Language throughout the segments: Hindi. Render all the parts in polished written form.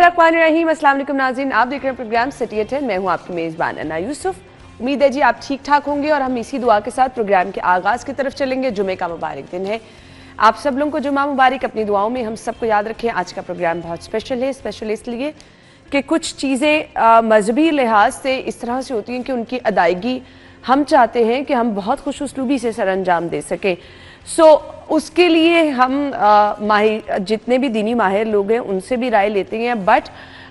बिस्मिल्लाहिर्रहमानिर्रहीम। अस्सलाम वालेकुम नाज़रीन, आप देख रहे हैं प्रोग्राम सिटी एट 10। मैं हूं आपकी मेज़बान अन्ना यूसुफ। उम्मीद है जी आप ठीक ठाक होंगे और हम इसी दुआ के साथ प्रोग्राम के आगाज़ की तरफ चलेंगे। जुमे का मुबारक दिन है, आप सब लोगों को जुमा मुबारक। अपनी दुआओं में हम सबको याद रखें। आज का प्रोग्राम बहुत स्पेशल है। स्पेशल इसलिए कि कुछ चीज़ें मजहबी लिहाज से इस तरह से होती हैं कि उनकी अदायगी हम चाहते हैं कि हम बहुत खुश उसलूबी से सर अंजाम दे सकें। उसके लिए हम माहिर जितने भी दीनी माहिर लोग हैं उनसे भी राय लेते हैं, बट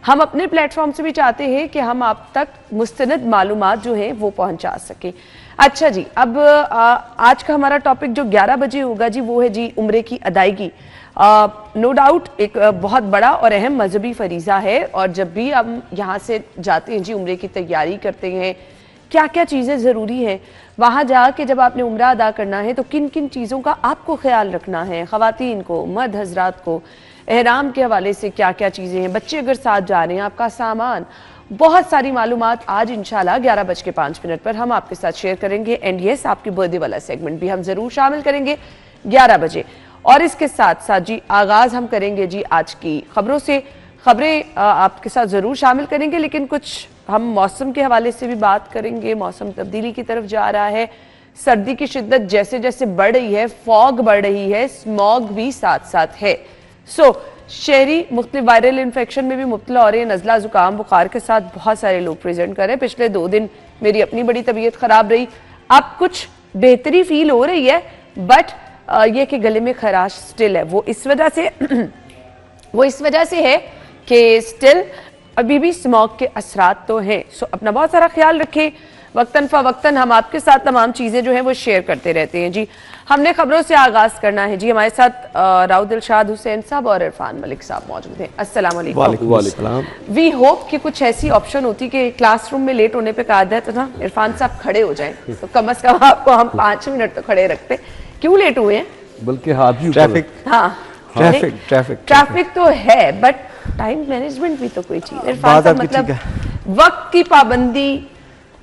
हम अपने प्लेटफॉर्म से भी चाहते हैं कि हम आप तक मुस्तनद मालूमात जो है वो पहुंचा सकें। अच्छा जी, अब आज का हमारा टॉपिक जो 11 बजे होगा जी वो है जी उम्रे की अदायगी। नो डाउट एक बहुत बड़ा और अहम मजहबी फरीज़ा है, और जब भी हम यहाँ से जाते हैं जी उम्रे की तैयारी करते हैं, क्या क्या चीज़ें ज़रूरी हैं वहाँ जाके जब आपने उम्रा अदा करना है तो किन किन चीज़ों का आपको ख्याल रखना है, ख़वातीन को, मर्द हजरात को, एहराम के हवाले से क्या क्या चीज़ें हैं, बच्चे अगर साथ जा रहे हैं, आपका सामान, बहुत सारी मालूमात आज इंशाल्लाह 11:05 पर हम आपके साथ शेयर करेंगे। एंड येस, आपकी बर्थडे वाला सेगमेंट भी हम ज़रूर शामिल करेंगे 11 बजे। और इसके साथ साथ जी आगाज़ हम करेंगे जी आज की खबरों से। खबरें आपके साथ ज़रूर शामिल करेंगे, लेकिन कुछ हम मौसम के हवाले से भी बात करेंगे। मौसम तब्दीली की तरफ जा रहा है, सर्दी की शिद्दत जैसे जैसे बढ़ रही है, फॉग बढ़ रही है, स्मॉग भी साथ साथ है। शहरी मुख्तलिफ वायरल इन्फेक्शन में भी मुब्तला हो रहे हैं। नज़ला जुकाम बुखार के साथ बहुत सारे लोग प्रेजेंट कर रहे हैं। पिछले 2 दिन मेरी अपनी बड़ी तबीयत खराब रही, अब कुछ बेहतरी फील हो रही है, बट ये कि गले में खराश स्टिल है। वो इस वजह से है कि स्टिल अभी भी स्मॉग के असरात तो हैं। अपना बहुत सारा ख्याल रखें। वक्तन फ़वक्तन हम आपके साथ तमाम चीज़ें जो हैं वो शेयर करते रहते हैं जी। हमने खबरों से आगाज़ करना है जी। हमारे साथ राव दिलशाद हुसैन साहब और इरफान मलिक साहब मौजूद हैं। अस्सलाम वालेकुम। वी होप कि कुछ ऐसी ऑप्शन होती कि क्लासरूम में लेट होने पर कहा जाए तो ना इरफान साहब खड़े हो जाएं, तो कम अज़ कम आपको हम 5 मिनट तो खड़े रखते। क्यों लेट हुए हैं? बल्कि हाथ भी ट्रैफिक, हाँ ट्रैफिक तो है, बट टाइम मैनेजमेंट भी तो कोई चीज है। मतलब वक्त की पाबंदी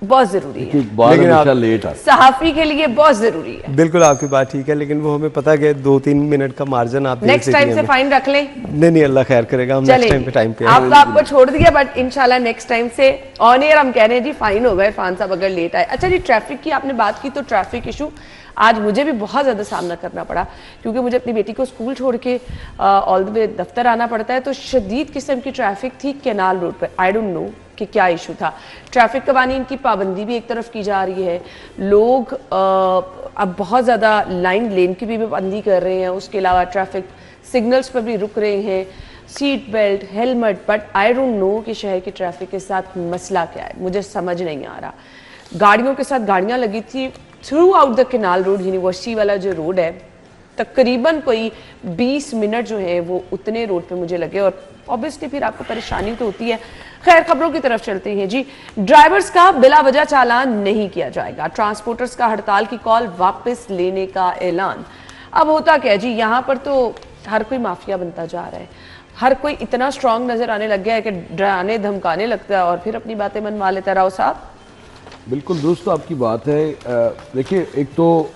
बहुत जरूरी है, लेकिन आप लेट आ सहाफी के लिए बहुत जरूरी है। बिल्कुल आपकी बात ठीक है, लेकिन वो हमें पता है 2-3 मिनट का मार्जिन आप नेक्स्ट टाइम से फाइन रख लें। नहीं, अल्लाह खैर करेगा, हम नेक्स्ट टाइम पे टाइम पे आपको छोड़ दिया, बट इंशाल्लाह नेक्स्ट टाइम से ऑन एयर हम कह रहे हैं जी फाइन होगा इरफान साहब अगर लेट आए। अच्छा जी, ट्रैफिक की आपने बात की, तो ट्रैफिक इशू आज मुझे भी बहुत ज़्यादा सामना करना पड़ा, क्योंकि मुझे अपनी बेटी को स्कूल छोड़ के ऑल द वे दफ्तर आना पड़ता है। तो शदीद किस्म की ट्रैफिक थी कैनाल रोड पर। आई डोंट नो कि क्या इशू था। ट्रैफिक कवानीन की पाबंदी भी एक तरफ की जा रही है, लोग अब बहुत ज़्यादा लाइन लेन की भी पाबंदी कर रहे हैं, उसके अलावा ट्रैफिक सिग्नल्स पर भी रुक रहे हैं, seat belt, helmet. But I don't know कि शहर की ट्रैफिक के साथ मसला क्या है, मुझे समझ नहीं आ रहा। गाड़ियों के साथ गाड़ियाँ लगी थी through out the canal road. University वाला जो रोड है, तकरीबन कोई 20 मिनट जो है वो उतने रोड पे मुझे लगे, और ऑब्वियसली फिर आपको परेशानी तो होती है। खैर, खबरों की तरफ चलते हैं जी। ड्राइवर्स का बिला वजह चालान नहीं किया जाएगा, ट्रांसपोर्टर्स का हड़ताल की कॉल वापस लेने का ऐलान। अब होता क्या है जी, यहाँ पर तो हर कोई माफिया बनता जा रहा है, हर कोई इतना स्ट्रांग नजर आने लग गया है कि डराने धमकाने लगता है और फिर अपनी बातें मनवा लेता है। राव साहब, बिल्कुल दोस्तों आपकी बात है। देखिए, एक तो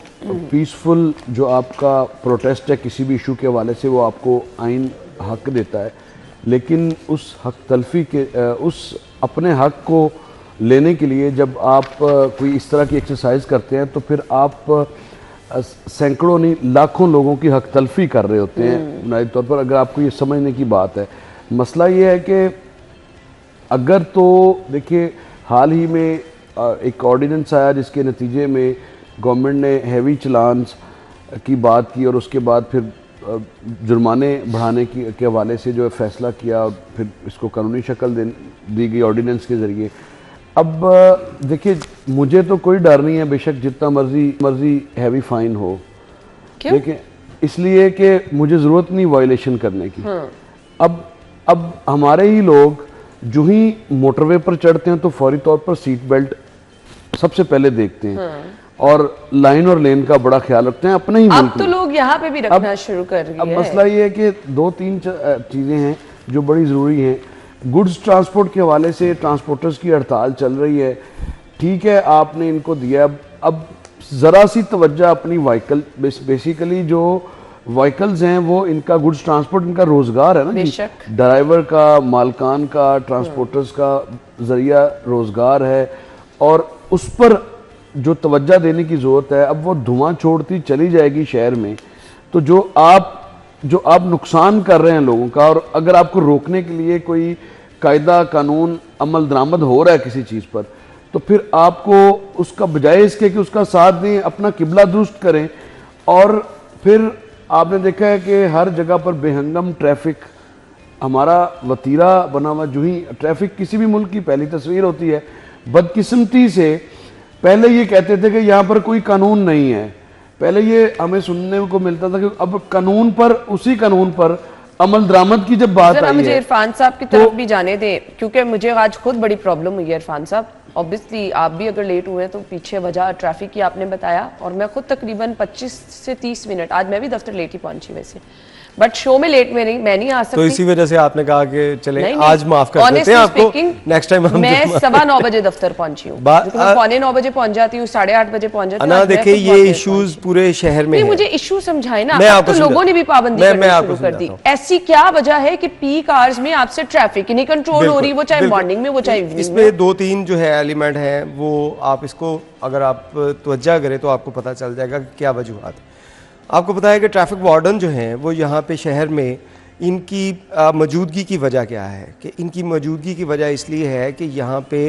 पीसफुल जो आपका प्रोटेस्ट है किसी भी इशू के हवाले से, वो आपको आइन हक देता है, लेकिन उस हक तलफी के उस अपने हक को लेने के लिए जब आप कोई इस तरह की एक्सरसाइज करते हैं तो फिर आप सैकड़ों नहीं लाखों लोगों की हक तलफी कर रहे होते हैं बुनियादी तौर पर। अगर आपको ये समझने की बात है, मसला ये है कि अगर तो देखिए हाल ही में एक ऑर्डिनेंस आया जिसके नतीजे में गवर्नमेंट ने हैवी चलान्स की बात की, और उसके बाद फिर जुर्माने बढ़ाने के हवाले से जो है फैसला किया, और फिर इसको कानूनी शक्ल दी गई ऑर्डिनेंस के ज़रिए। अब देखिए, मुझे तो कोई डर नहीं है, बेशक जितना मर्जी हैवी फाइन हो। देखिए, इसलिए कि मुझे ज़रूरत नहीं वायलेशन करने की। अब हमारे ही लोग जो ही मोटरवे पर चढ़ते हैं तो फौरी तौर पर सीट बेल्ट सबसे पहले देखते हैं, और लाइन और लेन का बड़ा ख्याल रखते हैं अपने ही मुल्क में। अब तो लोग यहाँ पे भी रखना शुरू कर रहे हैं। अब मसला ये है कि 2-3 चीज़ें हैं जो बड़ी ज़रूरी हैं। गुड्स ट्रांसपोर्ट के हवाले से ट्रांसपोर्टर्स की हड़ताल चल रही है, ठीक है, आपने इनको दिया। अब ज़रा सी तवज्जो अपनी व्हीकल बेसिकली जो व्हीकल्स हैं वो इनका गुड्स ट्रांसपोर्ट इनका रोजगार है ना जी। बेशक। ड्राइवर का, मालकान का, ट्रांसपोर्टर्स का जरिया रोजगार है और उस पर जो तवज्जो देने की ज़रूरत है। अब वो धुआं छोड़ती चली जाएगी शहर में, तो जो आप नुकसान कर रहे हैं लोगों का, और अगर आपको रोकने के लिए कोई कायदा कानून अमल दरामद हो रहा है किसी चीज़ पर, तो फिर आपको उसका बजाय इसके कि उसका साथ दें, अपना किबला दुरुस्त करें। और फिर आपने देखा है कि हर जगह पर बेहंगम ट्रैफिक हमारा वतीरा बना हुआ। जो ही ट्रैफिक किसी भी मुल्क की पहली तस्वीर होती है, बदकिस्मती से पहले ये कहते थे कि यहाँ पर कोई कानून नहीं है, पहले ये हमें सुनने को मिलता था कि अब कानून पर, उसी कानून पर अमल दरामद की जब बात आई मुझे है। इरफान साहब की तरफ भी जाने दें, क्योंकि मुझे आज खुद बड़ी प्रॉब्लम हुई है इरफान साहब। ऑब्वियसली आप भी अगर लेट हुए तो पीछे वजह ट्रैफिक की आपने बताया, और मैं खुद तकरीबन 25 से 30 मिनट, आज मैं भी दफ्तर लेट ही पहुंची वैसे, बट शो में लेट मैं नहीं आ सकती। तो इसी वजह से आपने कहा कि चले नहीं, आज माफ कर देते हैं आपको, नेक्स्ट टाइम हम मैं 9:15 बजे दफ्तर पहुंची हूँ, मैं 8:45 बजे पहुंच जाती हूँ, 8:30 बजे पहुंच जाती हूँ। ना देखिए ये इश्यूज पूरे शहर में नहीं, है। मुझे इशू समझाए ना, मैं अब आपको तो लोगों ने भी पाबंदी मैं करनी आपको शुरू कर दी। समझाता ऐसी क्या वजह है कि पीक आवर्स में आपसे ट्रैफिक ही नहीं कंट्रोल हो रही, वो चाहे मॉर्निंग में, वो चाहे इवनिंग में? इसमें 2-3 जो है एलिमेंट है, वो आप इसको अगर आप तवज्जो करें तो आपको पता चल जाएगा कि क्या वजूहत है। आपको पता है कि ट्रैफिक वार्डन जो हैं वो यहाँ पे शहर में इनकी मौजूदगी की वजह क्या है, कि इनकी मौजूदगी की वजह इसलिए है कि यहाँ पे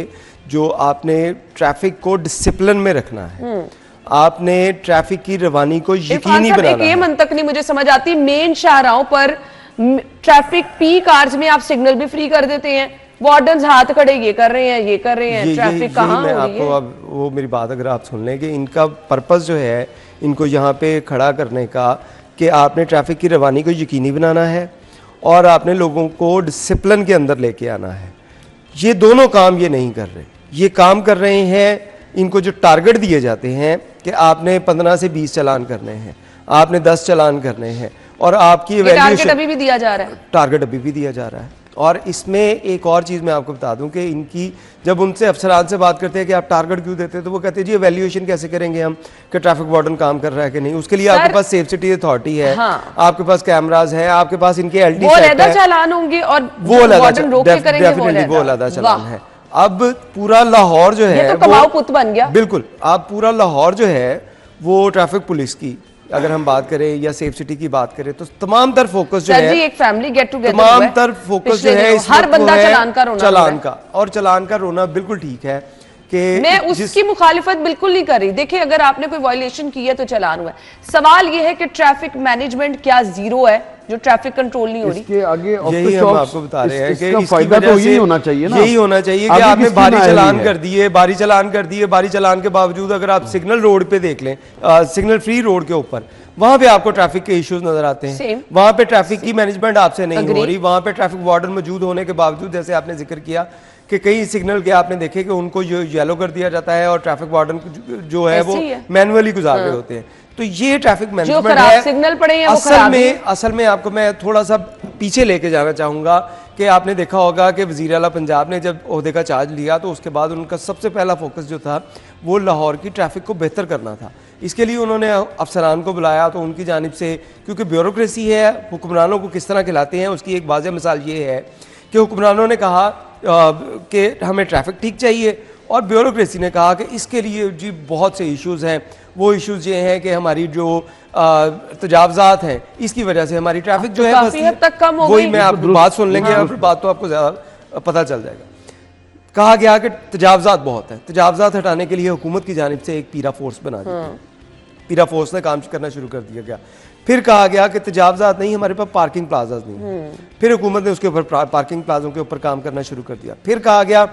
जो आपने ट्रैफिक को डिसिप्लिन में रखना है, आपने ट्रैफिक की रवानी को यकीनी बनाना ये है। मंतक नहीं मुझे समझ आती, मेन शाहराहों पर ट्रैफिक पीक आवर्स में आप सिग्नल भी फ्री कर देते हैं, वार्डन्स हाथ खड़े ये कर रहे हैं, ट्रैफिक कहाँ हो रही आपको है? अब वो मेरी बात अगर आप सुन लें कि इनका पर्पस जो है इनको यहाँ पे खड़ा करने का, कि आपने ट्रैफिक की रवानी को यकीनी बनाना है और आपने लोगों को डिसिप्लिन के अंदर लेके आना है। ये दोनों काम ये नहीं कर रहे। ये काम कर रहे हैं, इनको जो टारगेट दिए जाते हैं कि आपने 15 से 20 चालान करने हैं, आपने 10 चालान करने हैं, और आपकी टारगेट अभी भी दिया जा रहा है। टारगेट अभी भी दिया जा रहा है। और इसमें एक और चीज़ मैं आपको बता दूं कि इनकी जब उनसे अफसरान से बात करते हैं कि आप टारगेट क्यों देते हैं, तो वो कहते हैं जी एवेल्यूएशन कैसे करेंगे हम कि ट्रैफिक वार्डन काम कर रहा है कि नहीं। उसके लिए आपके पास सेफ सिटी अथॉरिटी है, हाँ। आपके पास कैमराज हैं, आपके पास इनके एलटी वो अलग चालान होंगे और वो वार्डन रोक के करेंगे, वो अलग चालान है। अब पूरा लाहौर जो है ये तो कमाओ पुत बन गया। बिल्कुल, आप पूरा लाहौर जो है वो ट्रैफिक पुलिस की अगर हम बात करें या सेफ सिटी की बात करें तो तमाम तर फोकस जो है, एक फैमिली गेट टुगेदर तमाम तर फोकस जो है हर बंदा चालान का और चालान का रोना बिल्कुल ठीक है कि मैं उसकी मुखालिफत बिल्कुल नहीं कर रही। देखिए अगर आपने कोई वायलेशन की है तो चालान हुआ है। सवाल यह है कि ट्रैफिक मैनेजमेंट क्या जीरो है जो ट्रैफिक कंट्रोल नहीं हो रही? इसके आगे यही हम आपको बता रहे हैं कि इसका फायदा तो यही होना चाहिए ना, यही होना चाहिए कि आपने भारी चालान कर दिए, भारी चालान के बावजूद अगर आप सिग्नल रोड पे देख लें, सिग्नल फ्री रोड के ऊपर, वहां पे आपको ट्रैफिक के इश्यूज नजर आते हैं, वहां पे ट्रैफिक की मैनेजमेंट आपसे नहीं हो रही, वहां पे ट्रैफिक वार्डन मौजूद होने के बावजूद, जैसे आपने जिक्र किया कि कई सिग्नल के आपने देखे कि उनको येलो कर दिया जाता है और ट्रैफिक वार्डन जो है वो मैनुअली गुजार रहे होते हैं। तो ये ट्रैफिक मैनेजमेंट है। सिग्नल पड़े हैं असल में आपको मैं थोड़ा सा पीछे लेके जाना चाहूंगा कि आपने देखा होगा कि वज़ीर आला पंजाब ने जब ओहदे का चार्ज लिया तो उसके बाद उनका सबसे पहला फोकस जो था वो लाहौर की ट्रैफिक को बेहतर करना था। इसके लिए उन्होंने अफसरान को बुलाया, तो उनकी जानिब से, क्योंकि ब्यूरोक्रेसी है, हुक्मरानों को किस तरह खिलाते हैं उसकी एक वाज़ेह मिसाल ये है कि हुक्मरानों ने कहा कि हमें ट्रैफिक ठीक चाहिए और ब्यूरोक्रेसी ने कहा कि इसके लिए जी बहुत से इश्यूज़ हैं। वो इश्यूज़ ये हैं कि हमारी जो तजावज़ात हैं इसकी वजह से हमारी ट्रैफिक जो है काफी हद तक कम हो गई। वही मैं आपकी बात सुन लेंगे और फिर बात तो आपको ज़्यादा पता चल जाएगा। कहा गया कि तजावज़ात बहुत है, तजावज़ात हटाने के लिए हुकूमत की जानिब से एक पीरा फोर्स बना दी गई। पीरा फोर्स ने काम करना शुरू कर दिया गया। फिर कहा गया कि तजावज़ात नहीं, हमारे पास पार्किंग प्लाजाज नहीं। फिर हुकूमत ने उसके ऊपर पार्किंग प्लाजों के ऊपर काम करना शुरू कर दिया। फिर कहा गया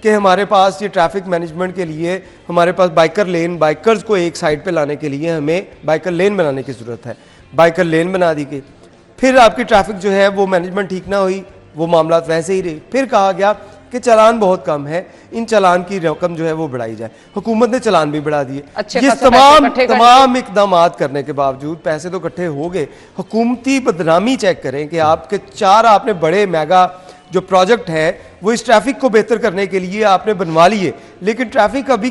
कि हमारे पास ये ट्रैफिक मैनेजमेंट के लिए हमारे पास बाइकर लेन, बाइकर्स को एक साइड पे लाने के लिए हमें बाइकर लेन बनाने की ज़रूरत है। बाइकर लेन बना दी गई। फिर आपकी ट्रैफिक जो है वो मैनेजमेंट ठीक ना हुई, वो मामला वैसे ही रहे। फिर कहा गया कि चालान बहुत कम है, इन चालान की रकम जो है वो बढ़ाई जाए। हुकूमत ने चालान भी बढ़ा दिए। ये तमाम इकदाम करने के बावजूद पैसे तो इकट्ठे हो गए। हुकूमती बदनामी चेक करें कि आपके 4 आपने बड़े मेगा जो प्रोजेक्ट है वो इस ट्रैफिक को बेहतर करने के लिए आपने बनवा लिए, लेकिन ट्रैफिक अभी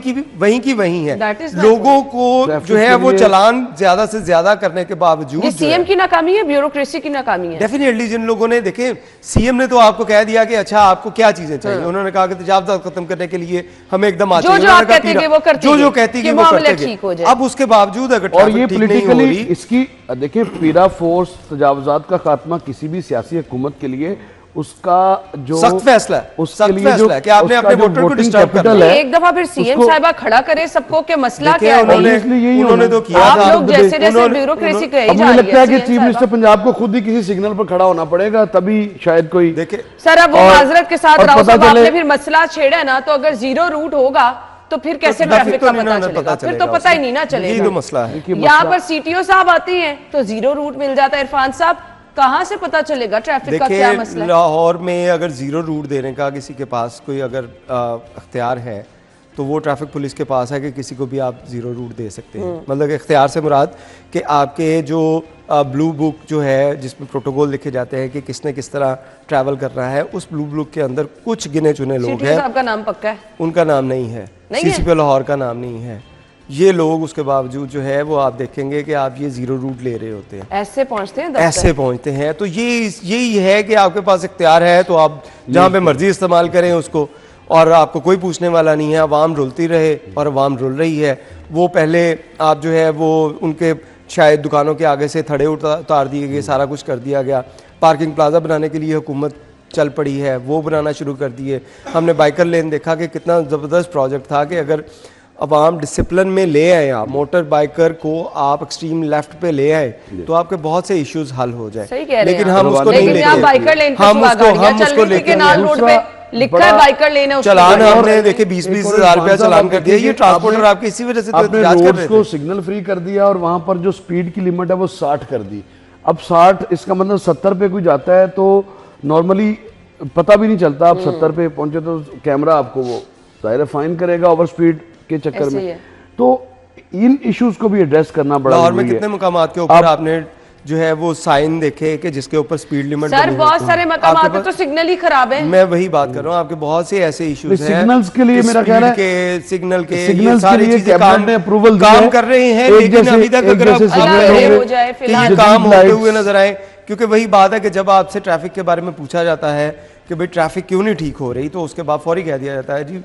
की वहीं है। That is my लोगों को Traffic जो है के वो लिए- चालान ज्यादा से ज्यादा करने के बावजूद ये सीएम की नाकामी है, ब्यूरोक्रेसी की नाकामी है। डेफिनेटली जिन लोगों ने देखे, सीएम ने तो आपको कह दिया कि अच्छा आपको क्या चीजें चाहिए, उन्होंने कहा कि तजावजात खत्म करने के लिए हमें एकदम जो चाहिए, जो उन्होंने आप कहा कहते पीरा- हैं वो करते जो गए, कहती कि है वो मामला करते ठीक गए। हो जाए। अब उसके बावजूद अगर और ये traffic ठीक नहीं हो पॉलिटिकली रही, इसकी देखिए पीरा फोर्स तजावजात का खात्मा किसी भी सियासी हुकूमत के लिए उसका जो सख्त फैसला है, उसके सख्त लिए जो फैसला है कि आपने उसका अपने जो वोटर को voting डिस्टर्ब करना capital है, एक दफा फिर सीएम उसको- साहिबा खड़ा करे सबको के मसला देखिए, क्या है भाई? उन्होंने इसलिए यही उन्होंने होना तो किया आप था। लोग जैसे जैसे उन्होंने- ब्यूरोक्रेसी कही अब जा मुझे रही लगता है कि CM चीफ साहिबा। मिनिस्टर पंजाब को खुद ही किसी सिग्नल पर खड़ा होना पड़ेगा, तभी शायद कोई देखिए सर अब वो और- माजरत के साथ और राव पता साहब आपने चले- फिर मसला छेड़ा है ना, तो अगर जीरो रूट होगा तो फिर कैसे ट्रैफिक ट्रैफिक तो का नहीं पता ना चलेगा? फिर तो पता ही नहीं ना यही चलेगा। तो मसला है। देखिए यहाँ मसला- पर सीटीओ साहब आते हैं तो जीरो रूट मिल जाता है। इरफान साहब कहाँ से पता चलेगा ट्रैफिक का क्या मसला देखिए है? लाहौर में अगर जीरो रूट देने का किसी के पास कोई अगर अख्तियार है तो वो ट्रैफिक पुलिस के पास है कि किसी को भी आप जीरो रूट दे सकते हैं। मतलब इख्तियार से मुराद कि आपके जो ब्लू बुक जो है जिसमें प्रोटोकॉल लिखे जाते हैं कि किसने किस तरह ट्रैवल करना है, उस ब्लू बुक के अंदर कुछ गिने चुने लोग सीटीओ हैं, साहब का नाम पक्का है? उनका नाम नहीं है, नहीं है? सीसीपी लाहौर का नाम नहीं है। ये लोग उसके बावजूद जो है वो आप देखेंगे कि आप ये जीरो रूट ले रहे होते हैं, ऐसे पहुंचते हैं दफ्तर? ऐसे पहुंचते हैं। तो यही है कि आपके पास इख्तियार है तो आप जहाँ पे मर्जी इस्तेमाल करें उसको, और आपको कोई पूछने वाला नहीं है। अवाम रुलती रहे और अवाम रुल रही है। वो पहले आप जो है वो उनके शायद दुकानों के आगे से थड़े उतार दिए गए, सारा कुछ कर दिया गया। पार्किंग प्लाजा बनाने के लिए हुकूमत चल पड़ी है, वो बनाना शुरू कर दिए। हमने बाइकर लेन देखा कि कितना ज़बरदस्त प्रोजेक्ट था कि अगर अवाम डिसिप्लिन में ले आए, आप मोटर बाइकर को आप एक्सट्रीम लेफ्ट पे ले आए तो आपके बहुत से इश्यूज हल हो जाए। सही कह रहे हैं लेकिन आप। हम उसको नहीं लेकिन यहाँ लेते, बाइकर लेन पे हम सुबह उसको गाड़ियाँ हम चल उसको रही थी लेते केनाल हैं। रोड दूसरा पे लिखा है बड़ा बाइकर लेन है, उसको चलान गाड़ियाँ हमने चल रही देखे थी। 20-20 हज़ार रुपया चलान कर दिया। ये ट्रांसपोर्टर आपके इसी वजह से तो आपने इhtजाज कर रोड्स रहे को थे। सिग्नल फ्री कर दिया और वहां पर जो स्पीड की लिमिट है वो 60 कर दी। अब 60 इसका मतलब 70 पे कोई जाता है तो नॉर्मली पता भी नहीं चलता। आप 70 पे पहुंचे तो कैमरा आपको वो जाहिर फाइन करेगा ओवर स्पीड के चक्कर ऐसे ही में। है। तो इन इश्यूज को भी एड्रेस करना बड़ा लाहौर में जरूरी कितने है। मुकामात के ऊपर आपने जो है वो साइन देखे कि जिसके ऊपर स्पीड लिमिट सर बहुत सारे मकामात पे तो सिग्नल ही खराब है। मैं वही बात कर रहा हूँ, आपके बहुत से ऐसे इश्यूज हैं। सिग्नल्स के लिए मेरा ख्याल है के सिग्नल के सिग्नल्स के सारी लिए चीजें कैबिनेट ने अप्रूवल काम कर रहे हैं, लेकिन अभी तक अगर आप अल्लाह देख करे रहे हो जाए कि फिलहाल। ये काम जदीद होते लाइट्स। हुए नजर आए, क्योंकि वही बात है कि जब आपसे ट्रैफिक के बारे में पूछा जाता है कि भाई ट्रैफिक क्यों नहीं ठीक हो रही, तो उसके बाद फौरी कह दिया जाता है जी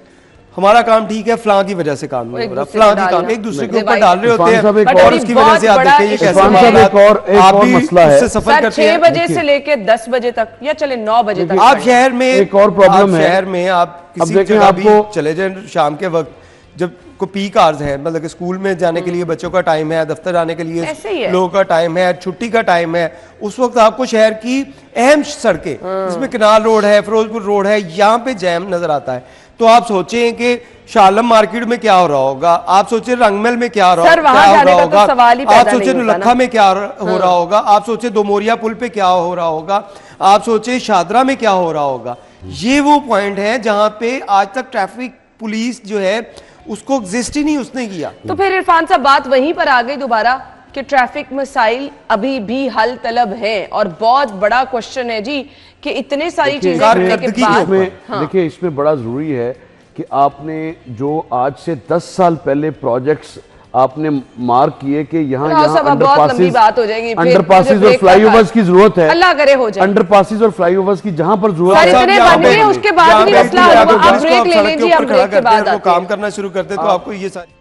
हमारा काम ठीक है, फलां की वजह से काम नहीं हो रहा, दूसरे फलां पे की काम डालना। एक दूसरे के नहीं, ऊपर भाई। डाल रहे होते इरफान साहब हैं एक और और- उसकी वजह से आप बहुत देखिए ये कैसे इरफान साहब हालात- एक आप और भी मसला है। उससे सफर सर करते 6 हैं। बजे से लेके 10 बजे तक या चले 9 बजे तक आप शहर में एक और प्रॉब्लम है। शहर में आप अब किसी देखें जगह भी आपको- चले जाएं शाम के वक्त, जब को पीक आवर्स है, मतलब कि स्कूल में जाने के लिए बच्चों का टाइम है, दफ्तर जाने के लिए ऐसे ही है। लोगों का टाइम है, छुट्टी का टाइम है, उस वक्त आपको शहर की अहम सड़कें जिसमें किनाल रोड है, फिरोजपुर रोड है, यहाँ पे जैम नजर आता है। तो आप सोचें कि शालम मार्केट में क्या हो रहा होगा, आप सोचें रंगमल में क्या हो रहा सर, वहां जाने का तो सवाल ही आप पैदा सोचें नहीं होता नुलखा ना। में क्या हो रहा होगा, आप सोचें दोमोरिया पुल पे क्या हो रहा होगा, आप सोचें शादरा में क्या हो रहा होगा। ये वो पॉइंट है जहां पे आज तक ट्रैफिक पुलिस जो है उसको एग्जिस्ट ही नहीं उसने किया। तो फिर इरफान साहब बात वहीं पर आ गई दोबारा कि ट्रैफिक मसाइल अभी भी हल तलब है, और बहुत बड़ा क्वेश्चन है जी कि इतने सारी चीजें करने के कारकर्दगी बाद इसमें हाँ। देखिए इसमें बड़ा जरूरी है कि आपने जो आज से 10 साल पहले प्रोजेक्ट्स आपने मार्क किए कि यहाँ राव साहब, अब बहुत लंबी बात हो जाएगी, फिर अंडरपासेस मुझे और break फ्लाईओवर्स की जरूरत है। अल्लाह करे हो जाए। अंडरपासेस और फ्लाईओवर्स की जहां पर जरूरत सर, है इतने जहाँ बन पे- गए, उसके बाद जहाँ भी पे मसला आप हुआ। लोग आप जिसको ब्रेक आप ले सड़क लीजिए, के हम ऊपर ब्रेक के खड़ा बाद करते हैं, वो आते हैं। काम करना शुरू करते तो आपको ये सारी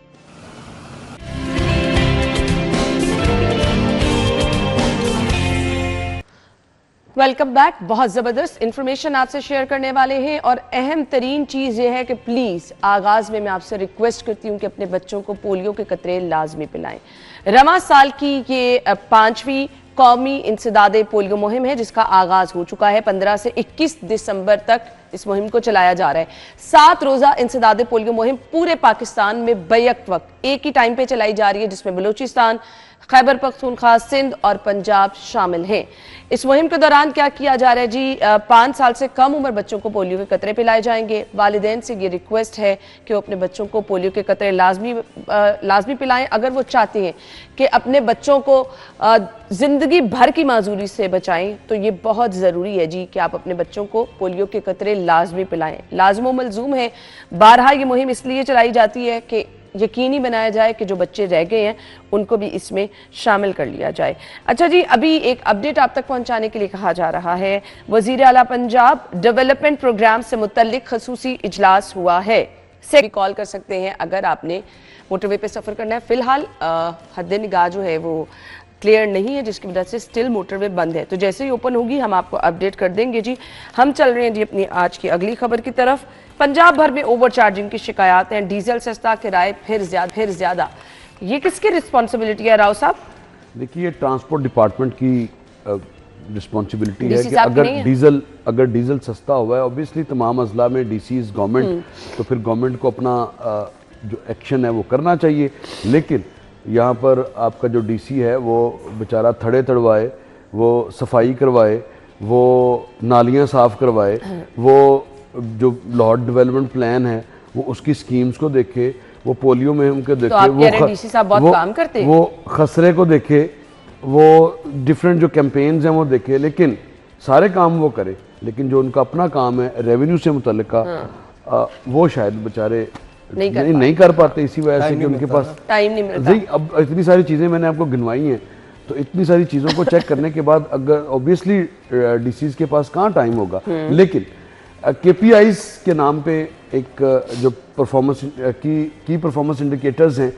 वेलकम बैक। बहुत ज़बरदस्त इंफॉर्मेशन आपसे शेयर करने वाले हैं, और अहम तरीन चीज़ ये है कि प्लीज़ आगाज़ में मैं आपसे रिक्वेस्ट करती हूँ कि अपने बच्चों को पोलियो के कतरे लाजमी पिलाएं। रवां साल की ये 5वीं कौमी इंसदादे पोलियो मुहिम है, जिसका आगाज़ हो चुका है। 15 से 21 दिसंबर तक इस मुहिम को चलाया जा रहा है। 7 रोज़ा इंसदादे पोलियो मुहिम पूरे पाकिस्तान में बैक वक्त एक ही टाइम पे चलाई जा रही है, जिसमें बलूचिस्तान, खैबर पख्तूनख्वा, सिंध और पंजाब शामिल हैं। इस मुहिम के दौरान क्या किया जा रहा है जी, 5 साल से कम उम्र बच्चों को पोलियो के कतरे पिलाए जाएंगे। वालिदैन से ये रिक्वेस्ट है कि वो अपने बच्चों को पोलियो के कतरे लाजमी पिलाएं अगर वो चाहती हैं कि अपने बच्चों को जिंदगी भर की माजूरी से बचाएं। तो ये बहुत ज़रूरी है जी कि आप अपने बच्चों को पोलियो के कतरे लाजमी पिलाएं, लाजमो मलजूम है। बारहा ये मुहिम इसलिए चलाई जाती है कि यकीनी बनाया जाए कि जो बच्चे रह गए हैं उनको भी इसमें शामिल कर लिया जाए। अच्छा जी, अभी एक अपडेट आप तक पहुंचाने के लिए कहा जा रहा है। वजीर आला पंजाब डेवलपमेंट प्रोग्राम से मुतल्लिक खसूसी इजलास हुआ है। से कॉल कर सकते हैं अगर आपने मोटरवे पे सफ़र करना है। फिलहाल हद निगाह जो है वो क्लियर नहीं है, जिसकी वजह से स्टिल मोटरवे बंद है। तो जैसे ही ओपन होगी हम आपको अपडेट कर देंगे जी। हम चल रहे हैं जी अपनी आज की अगली खबर की तरफ। पंजाब भर में ओवर चार्जिंग की शिकायत हैं, डीजल सस्ता, किराए फिर ज्यादा। ये किसकी रिस्पॉन्सिबिलिटी है राव साहब? देखिए, ये ट्रांसपोर्ट डिपार्टमेंट की रिस्पॉन्सिबिलिटी है डीसी कि साहब नहीं है? अगर डीजल सस्ता हुआ है, ऑब्वियसली तमाम अजला में डीसीज गवर्नमेंट, तो फिर गवर्नमेंट को अपना जो एक्शन है वो करना चाहिए। लेकिन यहाँ पर आपका जो डीसी है वो बेचारा थड़े तड़वाए, वो सफाई करवाए, वो नालियाँ साफ़ करवाए, वो जो लाहौर डेवलपमेंट प्लान है वो उसकी स्कीम्स को देखे, वो पोलियो मुहिम को देखे, आप कह रहे हैं डीसी साहब बहुत काम करते हैं? वो खसरे को देखे, वो डिफरेंट जो कैंपेन्स हैं वो देखे, लेकिन सारे काम वो करे, लेकिन जो उनका अपना काम है रेवेन्यू से मुतल्लिका वो शायद बेचारे नहीं कर पाते, इसी वजह से कि उनके पास टाइम नहीं मिलता। जी, अब इतनी सारी चीज़ें मैंने आपको गिनवाई हैं, तो इतनी सारी चीज़ों को चेक करने के बाद अगर ऑब्वियसली डीसीज के पास कहाँ टाइम होगा। लेकिन केपीआईज के नाम पे एक जो परफॉर्मेंस की परफॉर्मेंस इंडिकेटर्स हैं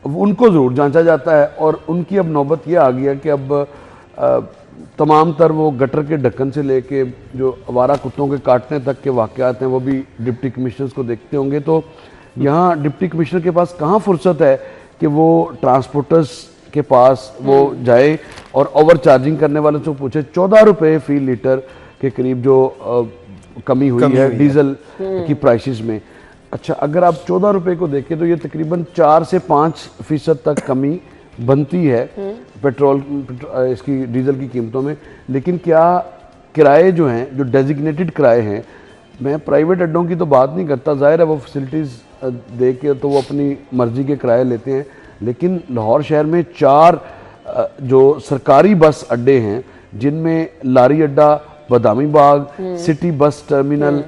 उनको ज़रूर जांचा जाता है, और उनकी अब नौबत ये आ गई है कि अब तमाम तर वो गटर के ढक्कन से लेके जो आवारा कुत्तों के काटने तक के वाक़यात हैं वो भी डिप्टी कमिश्नर्स को देखते होंगे। तो यहाँ डिप्टी कमिश्नर के पास कहाँ फुर्सत है कि वो ट्रांसपोर्टर्स के पास वो जाए और ओवर चार्जिंग करने वालों से पूछे। 14 रुपये फी लीटर के करीब जो कमी हुई है डीजल की प्राइसेस में। अच्छा, अगर आप 14 रुपये को देखें तो ये तकरीबन 4 से 5% तक कमी बनती है पेट्रोल इसकी डीजल की कीमतों में। लेकिन क्या किराए जो हैं, जो डेजिग्नेटेड किराए हैं, मैं प्राइवेट अड्डों की तो बात नहीं करता, जाहिर है वो फैसिलिटीज़ दे के तो वो अपनी मर्जी के किराए लेते हैं, लेकिन लाहौर शहर में 4 जो सरकारी बस अड्डे हैं जिनमें लारी अड्डा, Badami Bagh, city bus terminal,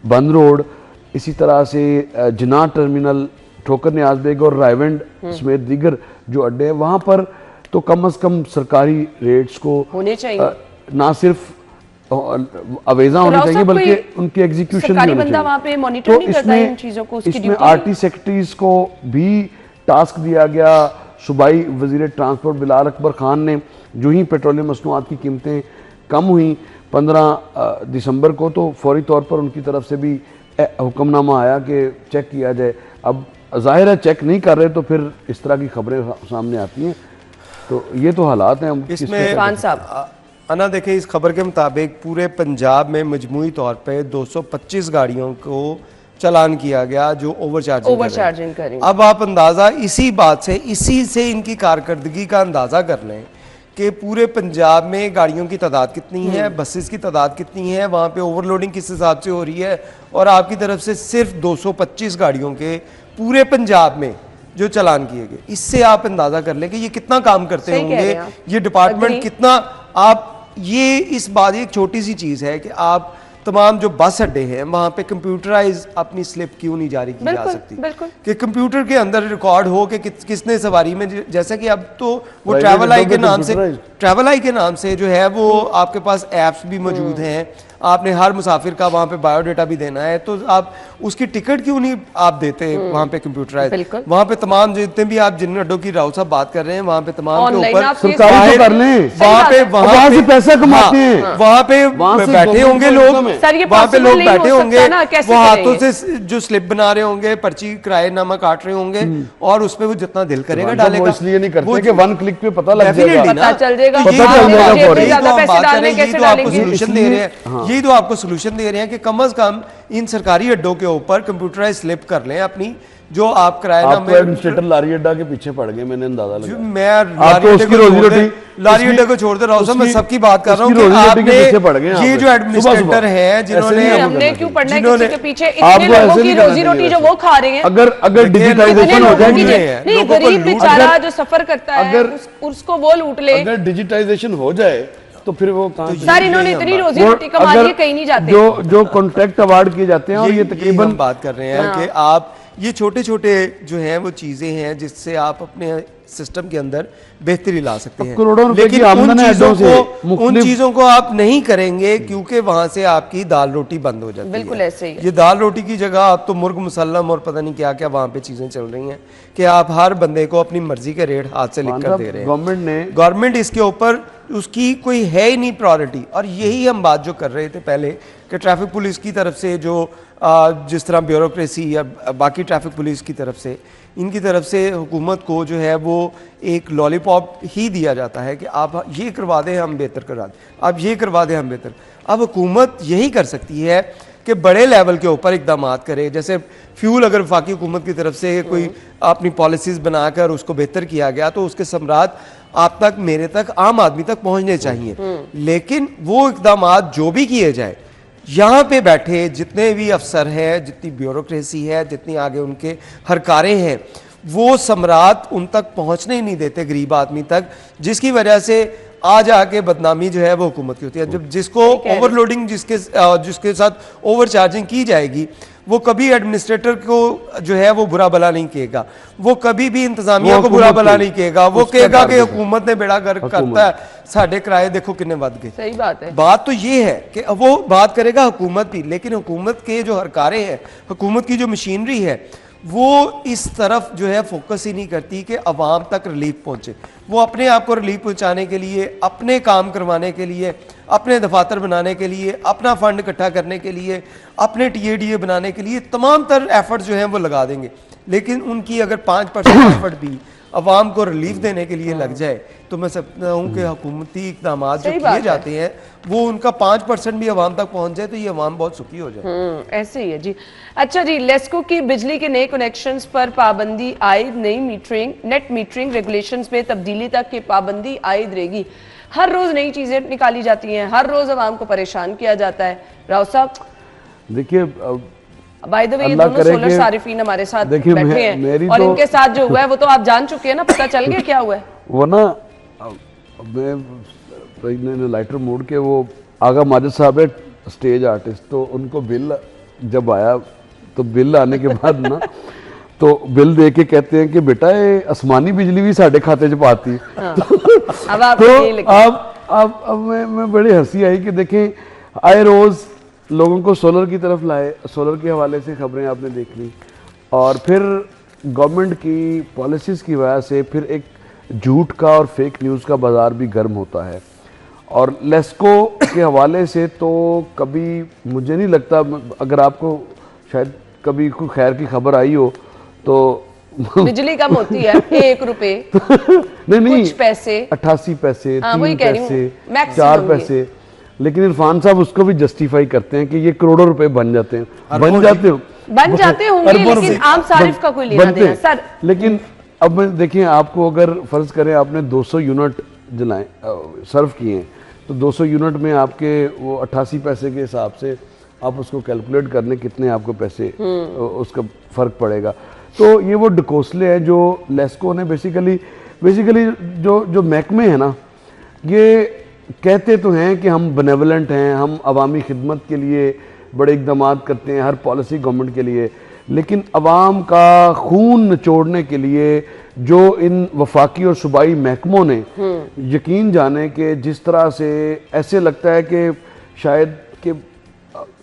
बंद रोड, इसी तरह से जिना टर्मिनल, ठोकर नियाज बेग और रायवेंड समेत दीगर जो अड्डे हैं, वहाँ पर तो कम से कम सरकारी रेट्स को होने चाहिए, ना सिर्फ अवेजा होनी चाहिए बल्कि उनकी एग्जीक्यूशन भी होनी चाहिए। वहाँ पे मॉनिटर नहीं करता इन चीजों को, इसमें आरटी सेक्रेटरीज को भी टास्क दिया गया। सूबाई वजीर ट्रांसपोर्ट बिलाल अकबर खान ने जो ही पेट्रोलियम मसनूआत की कीमतें कम हुई 15 दिसंबर को, तो फौरी तौर पर उनकी तरफ से भी हुक्मनामा आया कि चेक किया जाए। अब जाहिर है चेक नहीं कर रहे तो फिर इस तरह की खबरें सामने आती हैं। तो ये तो हालात हैं। इसमें खान साहब अना देखें, इस खबर के मुताबिक पूरे पंजाब में मजमूई तौर पे 225 गाड़ियों को चालान किया गया जो ओवर चार्जिंग कर रहे हैं। अब आप अंदाज़ा इसी से इनकी कारकर्दगी का अंदाज़ा कर लें कि पूरे पंजाब में गाड़ियों की तादाद कितनी है, बसेस की तादाद कितनी है, वहाँ पे ओवरलोडिंग किस हिसाब से हो रही है, और आपकी तरफ से सिर्फ 225 गाड़ियों के पूरे पंजाब में जो चालान किए गए, इससे आप अंदाज़ा कर लें कि ये कितना काम करते होंगे, ये डिपार्टमेंट कितना। आप ये इस बात एक छोटी सी चीज़ है कि आप तमाम जो बस अड्डे हैं वहाँ पे कंप्यूटराइज अपनी स्लिप क्यों नहीं जारी की जा सकती कि कंप्यूटर के अंदर रिकॉर्ड हो कि किसने सवारी में, जैसा कि अब तो वो ट्रैवल आई के नाम से जो है वो आपके पास ऐप्स भी मौजूद हैं, आपने हर मुसाफिर का वहाँ पे बायोडाटा भी देना है, तो आप उसकी टिकट क्यों नहीं आप देते वहाँ पे कंप्यूटराइज। वहाँ पे तमाम जितने भी आप जिन अड्डों की राव साहब बात कर रहे हैं वहाँ पे तमाम के ऊपर सरकारी कर लें, वहाँ से पैसा कमाते हैं, वहाँ पे बैठे होंगे लोग, वहाँ पे लोग बैठे होंगे, वो हाथों से जो स्लिप बना रहे होंगे, पर्ची किराएनामा काट रहे होंगे, और उसमें वो जितना दिल करेगा डालेगा। इसलिए नहीं करते कि 1 क्लिक पे पता लग जाएगा, सोल्यूशन दे रहे हैं। यही तो आपको सोल्यूशन दे रहे हैं कि कम से कम इन सरकारी अड्डों के ऊपर कंप्यूटराइज स्लिप कर लें अपनी, जो आप किराए आप तो एडमिनिस्ट्रेटर लारी अड्डा के पीछे पड़ गए, मैंने अंदाजा लगाया। लारी अड्डे को छोड़ दे रहा हूँ, मैं सबकी बात कर रहा हूँ कि आपने ये जो एडमिनिस्ट्रेटर है जिन्होंने, हमने क्यों पढ़ना है किसी के पीछे, इतने लोगों की रोजी रोटी जो वो खा रहे हैं, अगर डिजिटाइजेशन हो जाएगी, नहीं गरीब बेचारा जो सफर करता है उसको वो लूट ले, अगर डिजिटाइजेशन हो जाए तो फिर वो कहाँ सर इन्होंने इतनी रोजी रोटी कमा ली, कहीं नहीं जाते। जो कॉन्ट्रैक्ट अवार्ड किए जाते हैं, और ये तकरीबन बात कर रहे हैं कि आप ये छोटे छोटे जो हैं वो चीजें हैं जिससे आप अपने सिस्टम के अंदर बेहतरी ला सकते हैं, करोड़ों रुपए की लेकिन आमदन है अड्डों से, उन चीजों को आप नहीं करेंगे क्योंकि वहां से आपकी दाल रोटी बंद हो जाती है। बिल्कुल ऐसे ही ये दाल रोटी की जगह आप तो मुर्ग मुसल्लम और पता नहीं क्या क्या वहां पे चीजें चल रही हैं कि आप हर बंदे को अपनी मर्जी के रेट हाथ से लिख कर दे रहे हैं। गवर्नमेंट इसके ऊपर उसकी कोई है ही नहीं प्रायोरिटी। और यही हम बात जो कर रहे थे पहले कि ट्रैफिक पुलिस की तरफ से जो जिस तरह ब्यूरोक्रेसी या बाकी ट्रैफिक पुलिस की तरफ से, इनकी तरफ से हुकूमत को जो है वो एक लॉलीपॉप ही दिया जाता है कि आप ये करवा दें हम बेहतर करवा दें, आप ये करवा दें हम बेहतर। अब हुकूमत यही कर सकती है कि बड़े लेवल के ऊपर इकदाम करे, जैसे फ्यूल अगर वफाकी हुकूमत की तरफ से कोई अपनी पॉलिसीज बनाकर उसको बेहतर किया गया तो उसके समरात आप तक, मेरे तक, आम आदमी तक पहुंचने चाहिए। लेकिन वो इकदाम जो भी किए जाए, यहाँ पे बैठे जितने भी अफसर हैं, जितनी ब्यूरोक्रेसी है, जितनी आगे उनके हरकारें हैं, वो सम्राट उन तक पहुंचने ही नहीं देते गरीब आदमी तक, जिसकी वजह से आज आके बदनामी जो है वो हुकूमत की होती है। जब जिसको ओवरलोडिंग, जिसके साथ ओवर चार्जिंग की जाएगी, वो कभी एडमिनिस्ट्रेटर को जो है वो बुरा भला नहीं कहेगा, वो कभी भी इंतजामिया को बुरा भला नहीं कहेगा, वो कहेगा कि हुकूमत ने बेड़ा गर्क करता है, साढ़े किराए देखो कितने बढ़ गए। सही बात है। बात तो ये है कि वो बात करेगा हुकूमत भी, लेकिन हुकूमत के जो हरकारे हैं, हुकूमत की जो मशीनरी है, वो इस तरफ जो है फोकस ही नहीं करती कि अवाम तक रिलीफ पहुंचे। वो अपने आप को रिलीफ पहुंचाने के लिए, अपने काम करवाने के लिए, अपने दफातर बनाने के लिए, अपना फंड इकट्ठा करने के लिए, अपने TADA बनाने के लिए तमाम तर एफर्ट जो हैं वो लगा देंगे। लेकिन उनकी अगर 5% एफर्ट भी अवाम को रिलीफ देने के लिए लग जाए तो मैं समझता हूँ कि हुकूमती इक़दाम जो किए जाते हैं वो उनका 5% भी अवाम तक पहुँच जाए तो ये अवाम बहुत सुखी हो जाए। ऐसे ही है जी। अच्छा जी, लेस्को की बिजली के नए कनेक्शंस पर पाबंदी आयद, नई मीटरिंग, नेट मीटरिंग रेगुलेशंस में तब्दीली तक की पाबंदी आयद रहेगी। हर रोज नई चीजें निकाली जाती हैं, हर रोज अवाम को परेशान किया जाता है। राव साहब देखिए, बाय द वे ये दोनों सोलर सारिफीन हमारे साथ बैठे हैं और इनके साथ जो हुआ है वो तो आप जान चुके हैं ना, पता चल गया क्या हुआ है? वो ना मैं लाइटर मोड़ के, वो आगा माजिद साहब है स्टेज आर्टिस्ट, तो उनको बिल जब आया तो बिल आने के बाद ना तो बिल दे के कहते हैं कि बेटा ये आसमानी बिजली भी साढ़े खाते च पाती। अब मैं बड़ी हंसी आई कि देखें, आए रोज लोगों को सोलर की तरफ लाए, सोलर के हवाले से खबरें आपने देख ली, और फिर गवर्नमेंट की पॉलिसीज़ की वजह से फिर एक झूठ का और फेक न्यूज़ का बाज़ार भी गर्म होता है। और लेस्को के हवाले से तो कभी मुझे नहीं लगता, अगर आपको शायद कभी कोई खैर की खबर आई हो तो बिजली कम होती है 1 रुपए नहीं कुछ पैसे, 88 पैसे, 3 पैसे, 4 पैसे, लेकिन इरफान साहब उसको भी जस्टिफाई करते हैं कि ये करोड़ों रुपए बन जाते हैं, बन जाते होंगे, लेकिन आम सारिफ का कोई लेना देना सर। लेकिन अब मैं देखिए, आपको अगर फर्ज करें आपने 200 यूनिट जलाए सर्व किए हैं, तो 200 यूनिट में आपके वो 88 पैसे के हिसाब से आप उसको कैलकुलेट करने कितने आपको पैसे उसका फर्क पड़ेगा। तो ये वो डकोसले है जो लेस्को ने बेसिकली जो महकमे है ना, ये कहते तो हैं कि हम बेनेवलेंट हैं, हम अवामी खिदमत के लिए बड़े इक़दाम करते हैं, हर पॉलिसी गवर्नमेंट के लिए, लेकिन अवाम का खून निचोड़ने के लिए जो इन वफाकी और सूबाई महकमों ने यकीन जाने के जिस तरह से ऐसे लगता है कि शायद कि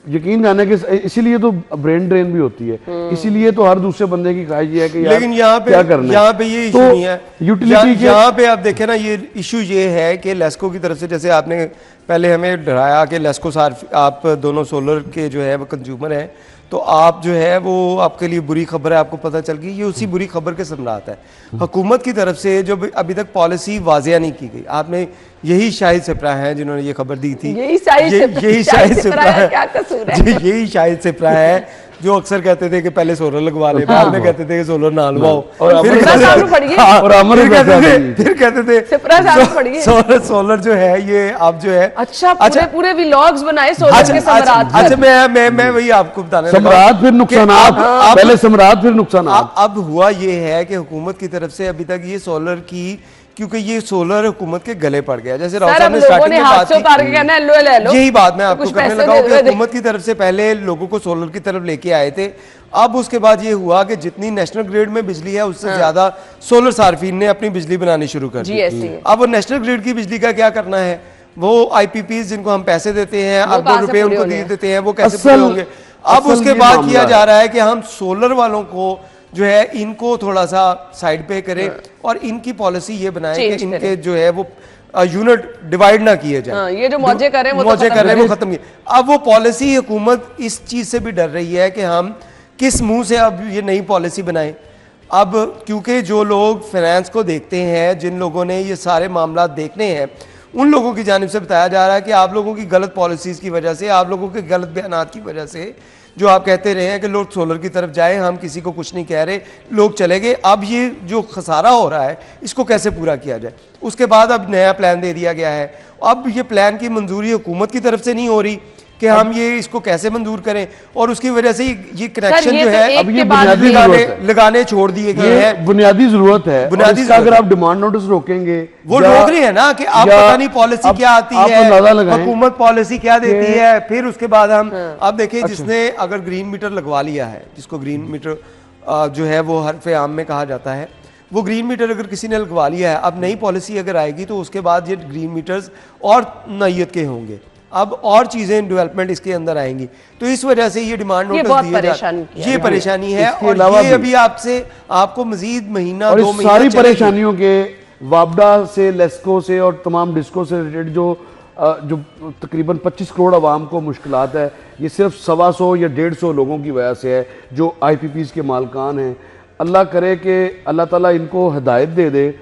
यकीन जाने के, इसीलिए तो ब्रेन ड्रेन भी होती है, इसीलिए तो हर दूसरे बंदे की ख्वाहिश ये है कि लेकिन यहाँ पे क्या करना है। यहाँ पे ये इशू नहीं है यूटिलिटी, यहाँ पे आप देखें ना, ये इशू ये है कि लेस्को की तरफ से जैसे आपने पहले हमें डराया कि लेस्को सार्फ आप दोनों सोलर के जो है वो कंज्यूमर हैं, तो आप जो है वो आपके लिए बुरी खबर है, आपको पता चल गई। ये उसी बुरी खबर के सम्राट है। हुकूमत की तरफ से जो अभी तक पॉलिसी वाजिया नहीं की गई, आपने यही शाहिद सिपरा है जिन्होंने ये खबर दी थी, यही शाहिद सिपरा है, क्या कसूर है? यही शाहिद सिपरा है जो अक्सर कहते थे कि पहले सोलर लगवा ले, बाद में कहते थे कि सोलर ना लगवाओ, फिर कहते थे सोलर जो है ये आप जो है अच्छा पूरे व्लॉग्स बनाए सोलर के सम्राट। अच्छा मैं वही आपको बताने सम्राट फिर नुकसानात, पहले सम्राट फिर नुकसानात। अब हुआ ये है कि हुकूमत की तरफ से अभी तक ये सोलर की, क्योंकि ये सोलर हुकूमत के गले पड़ गया, जैसे राव साहब ने स्टार्टिंग में बात की, यही बात मैं आपको करने लगा हूं कि हुकूमत की तरफ से पहले लोगों को सोलर की तरफ लेके आए थे। अब उसके बाद ये हुआ कि जितनी नेशनल ग्रिड में बिजली है उससे ज्यादा सोलर सार्फिन ने अपनी बिजली बनानी शुरू कर दी। अब नेशनल ग्रिड की बिजली का क्या करना है, वो आईपीपी जिनको हम पैसे देते हैं, अरबों रुपए उनको दे देते हैं, वो कैसे पूरे होंगे। अब उसके बाद किया जा रहा है कि हम सोलर वालों को जो है इनको थोड़ा सा साइड पे करें और इनकी पॉलिसी ये बनाए कि इनके जो है वो यूनिट डिवाइड ना किए जाए। ये जो मौजे कर रहे हैं वो खत्म किए। अब वो पॉलिसी हुकूमत इस चीज से भी डर रही है कि हम किस मुंह से अब ये नई पॉलिसी बनाएं। अब क्योंकि जो लोग फाइनेंस को देखते हैं, जिन लोगों ने ये सारे मामला देखने हैं, उन लोगों की जानिब से बताया जा रहा है कि आप लोगों की गलत पॉलिसीज की वजह से, आप लोगों के गलत बयानात की वजह से, जो आप कहते रहे हैं कि लोग सोलर की तरफ जाए, हम किसी को कुछ नहीं कह रहे, लोग चले गए। अब ये जो खसारा हो रहा है इसको कैसे पूरा किया जाए। उसके बाद अब नया प्लान दे दिया गया है। अब ये प्लान की मंजूरी हुकूमत की तरफ से नहीं हो रही कि हम ये इसको कैसे मंजूर करें, और उसकी वजह से ये कनेक्शन जो है अब ये बुनियादी लगाने छोड़ दिए गए हैं। बुनियादी जरूरत है, बुनियादी अगर आप डिमांड नोटिस रोकेंगे, वो रोक रहे हैं ना कि आप पता नहीं पॉलिसी क्या आती है, हुकूमत पॉलिसी क्या देती है, फिर उसके बाद हम अब देखिए जिसने अगर ग्रीन मीटर लगवा लिया है, जिसको ग्रीन मीटर जो है वो हरफ आम में कहा जाता है, वो ग्रीन मीटर अगर किसी ने लगवा लिया है, अब नई पॉलिसी अगर आएगी तो उसके बाद ये ग्रीन मीटर्स और नौयत के होंगे, अब और चीजें डेवलपमेंट इसके अंदर आएंगी। तो इस वजह से ये डिमांड नोटिस ये परेशानी है। और ये अभी आपको मजीद महीना 2 महीना सारी परेशानियों के वापडा से, लेस्को से और तमाम डिस्को से रिलेटेड जो तकरीबन 25 करोड़ आवाम को मुश्किलात है, ये सिर्फ 125 या 150 लोगों की वजह से है जो IPPs के मालकान हैं। अल्लाह करे कि अल्लाह ताला इनको हिदायत दे दे,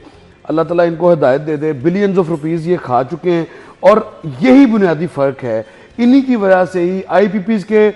अल्लाह ताला इनको हिदायत दे दे। बिलियंस ऑफ रुपीज़ ये खा चुके हैं और यही बुनियादी फ़र्क है। इन्हीं की वजह से ही IPPs के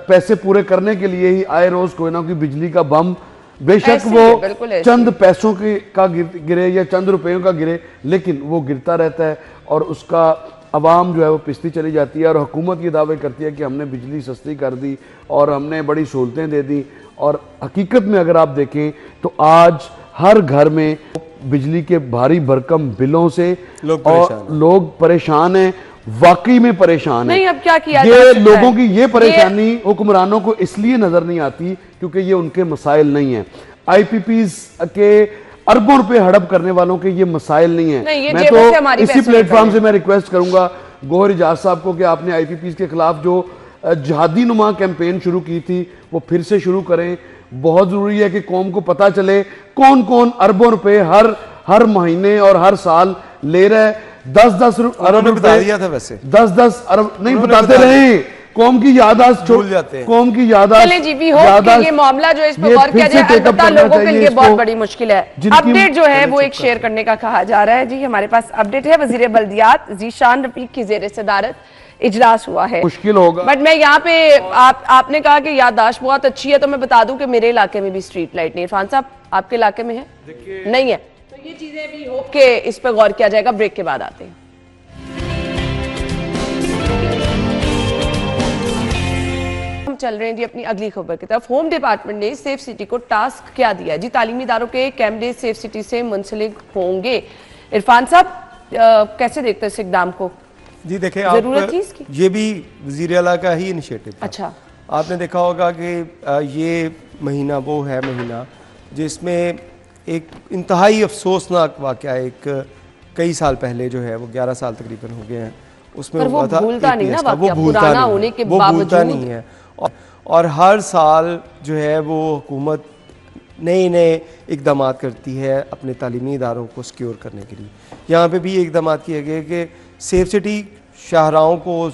पैसे पूरे करने के लिए ही आए रोज़ कोई ना कोई बिजली का बम, बेशक वो चंद पैसों का गिरे या चंद रुपयों का गिरे, लेकिन वो गिरता रहता है और उसका आवाम जो है वो पिसती चली जाती है। और हुकूमत ये दावे करती है कि हमने बिजली सस्ती कर दी और हमने बड़ी सहूलतें दे दी, और हकीकत में अगर आप देखें तो आज हर घर में बिजली के भारी भरकम बिलों से लोग परेशान हैं, वाकई में परेशान है। अब क्या किया ये लोगों की ये परेशानी हुक्मरानों को इसलिए नजर नहीं आती क्योंकि ये उनके मसाइल नहीं है। IPPs के अरबों रुपए हड़प करने वालों के ये मसाइल नहीं है। मैं तो इसी प्लेटफॉर्म से मैं रिक्वेस्ट करूंगा गौहर इजाज साहब को कि आपने IPPs के खिलाफ जो जिहादी नुमा कैंपेन शुरू की थी वो फिर से शुरू करें। बहुत जरूरी है कि कौम को पता चले कौन कौन अरबों रुपए हर महीने और हर साल ले रहा है। 10-10 अरब बता दिया था, वैसे 10-10 अरब नहीं बताते रहे, कौम की याददाश्त भूल जाते हैं। कौम की याददाश्त ये मामला जो इस पर गौर किया जाए, अलबत्ता लोगों के लिए बहुत बड़ी मुश्किल है। अपडेट जो है वो एक शेयर करने का कहा जा रहा है। जी हमारे पास अपडेट है, वजीर बल्दियात ज़ीशान रफीक की ज़ेर सदारत इजलास हुआ है। मुश्किल होगा, बट मैं यहाँ पे आपने कहा कि याददाश्त बहुत अच्छी है, तो मैं बता दूं कि मेरे इलाके में भी स्ट्रीट लाइट नहीं है। इरफान साहब आपके इलाके में है? नहीं है, तो ये चीजें भी होप के इस पे गौर किया जाएगा। ब्रेक के बाद आते हैं। हम चल रहे हैं जी अपनी अगली खबर की तरफ। होम डिपार्टमेंट ने सेफ सिटी को टास्क क्या दिया जी? तालीमी इदारों के कैमरे सेफ सिटी से मुंसलिक होंगे। इरफान साहब कैसे देखते हैं इस इकदाम को? जी देखें, जरूरत थी इसकी? ये भी वज़ीर आला का ही इनिशिएटिव था। अच्छा, आपने देखा होगा कि ये महीना वो है महीना जिसमें एक इंतहाई अफसोसनाक वाक़या एक कई साल पहले जो है वो 11 साल तकरीबन हो गए हैं, उसमें हुआ था। भूलता नहीं ना, वो भूलता होने के बावजूद नहीं है। और हर साल जो है वो हुकूमत नए इकदाम करती है अपने तालीमी इदारों को सिक्योर करने के लिए। यहाँ पे भी इकदाम किए गए कि सेफ सिटी शाहराहों को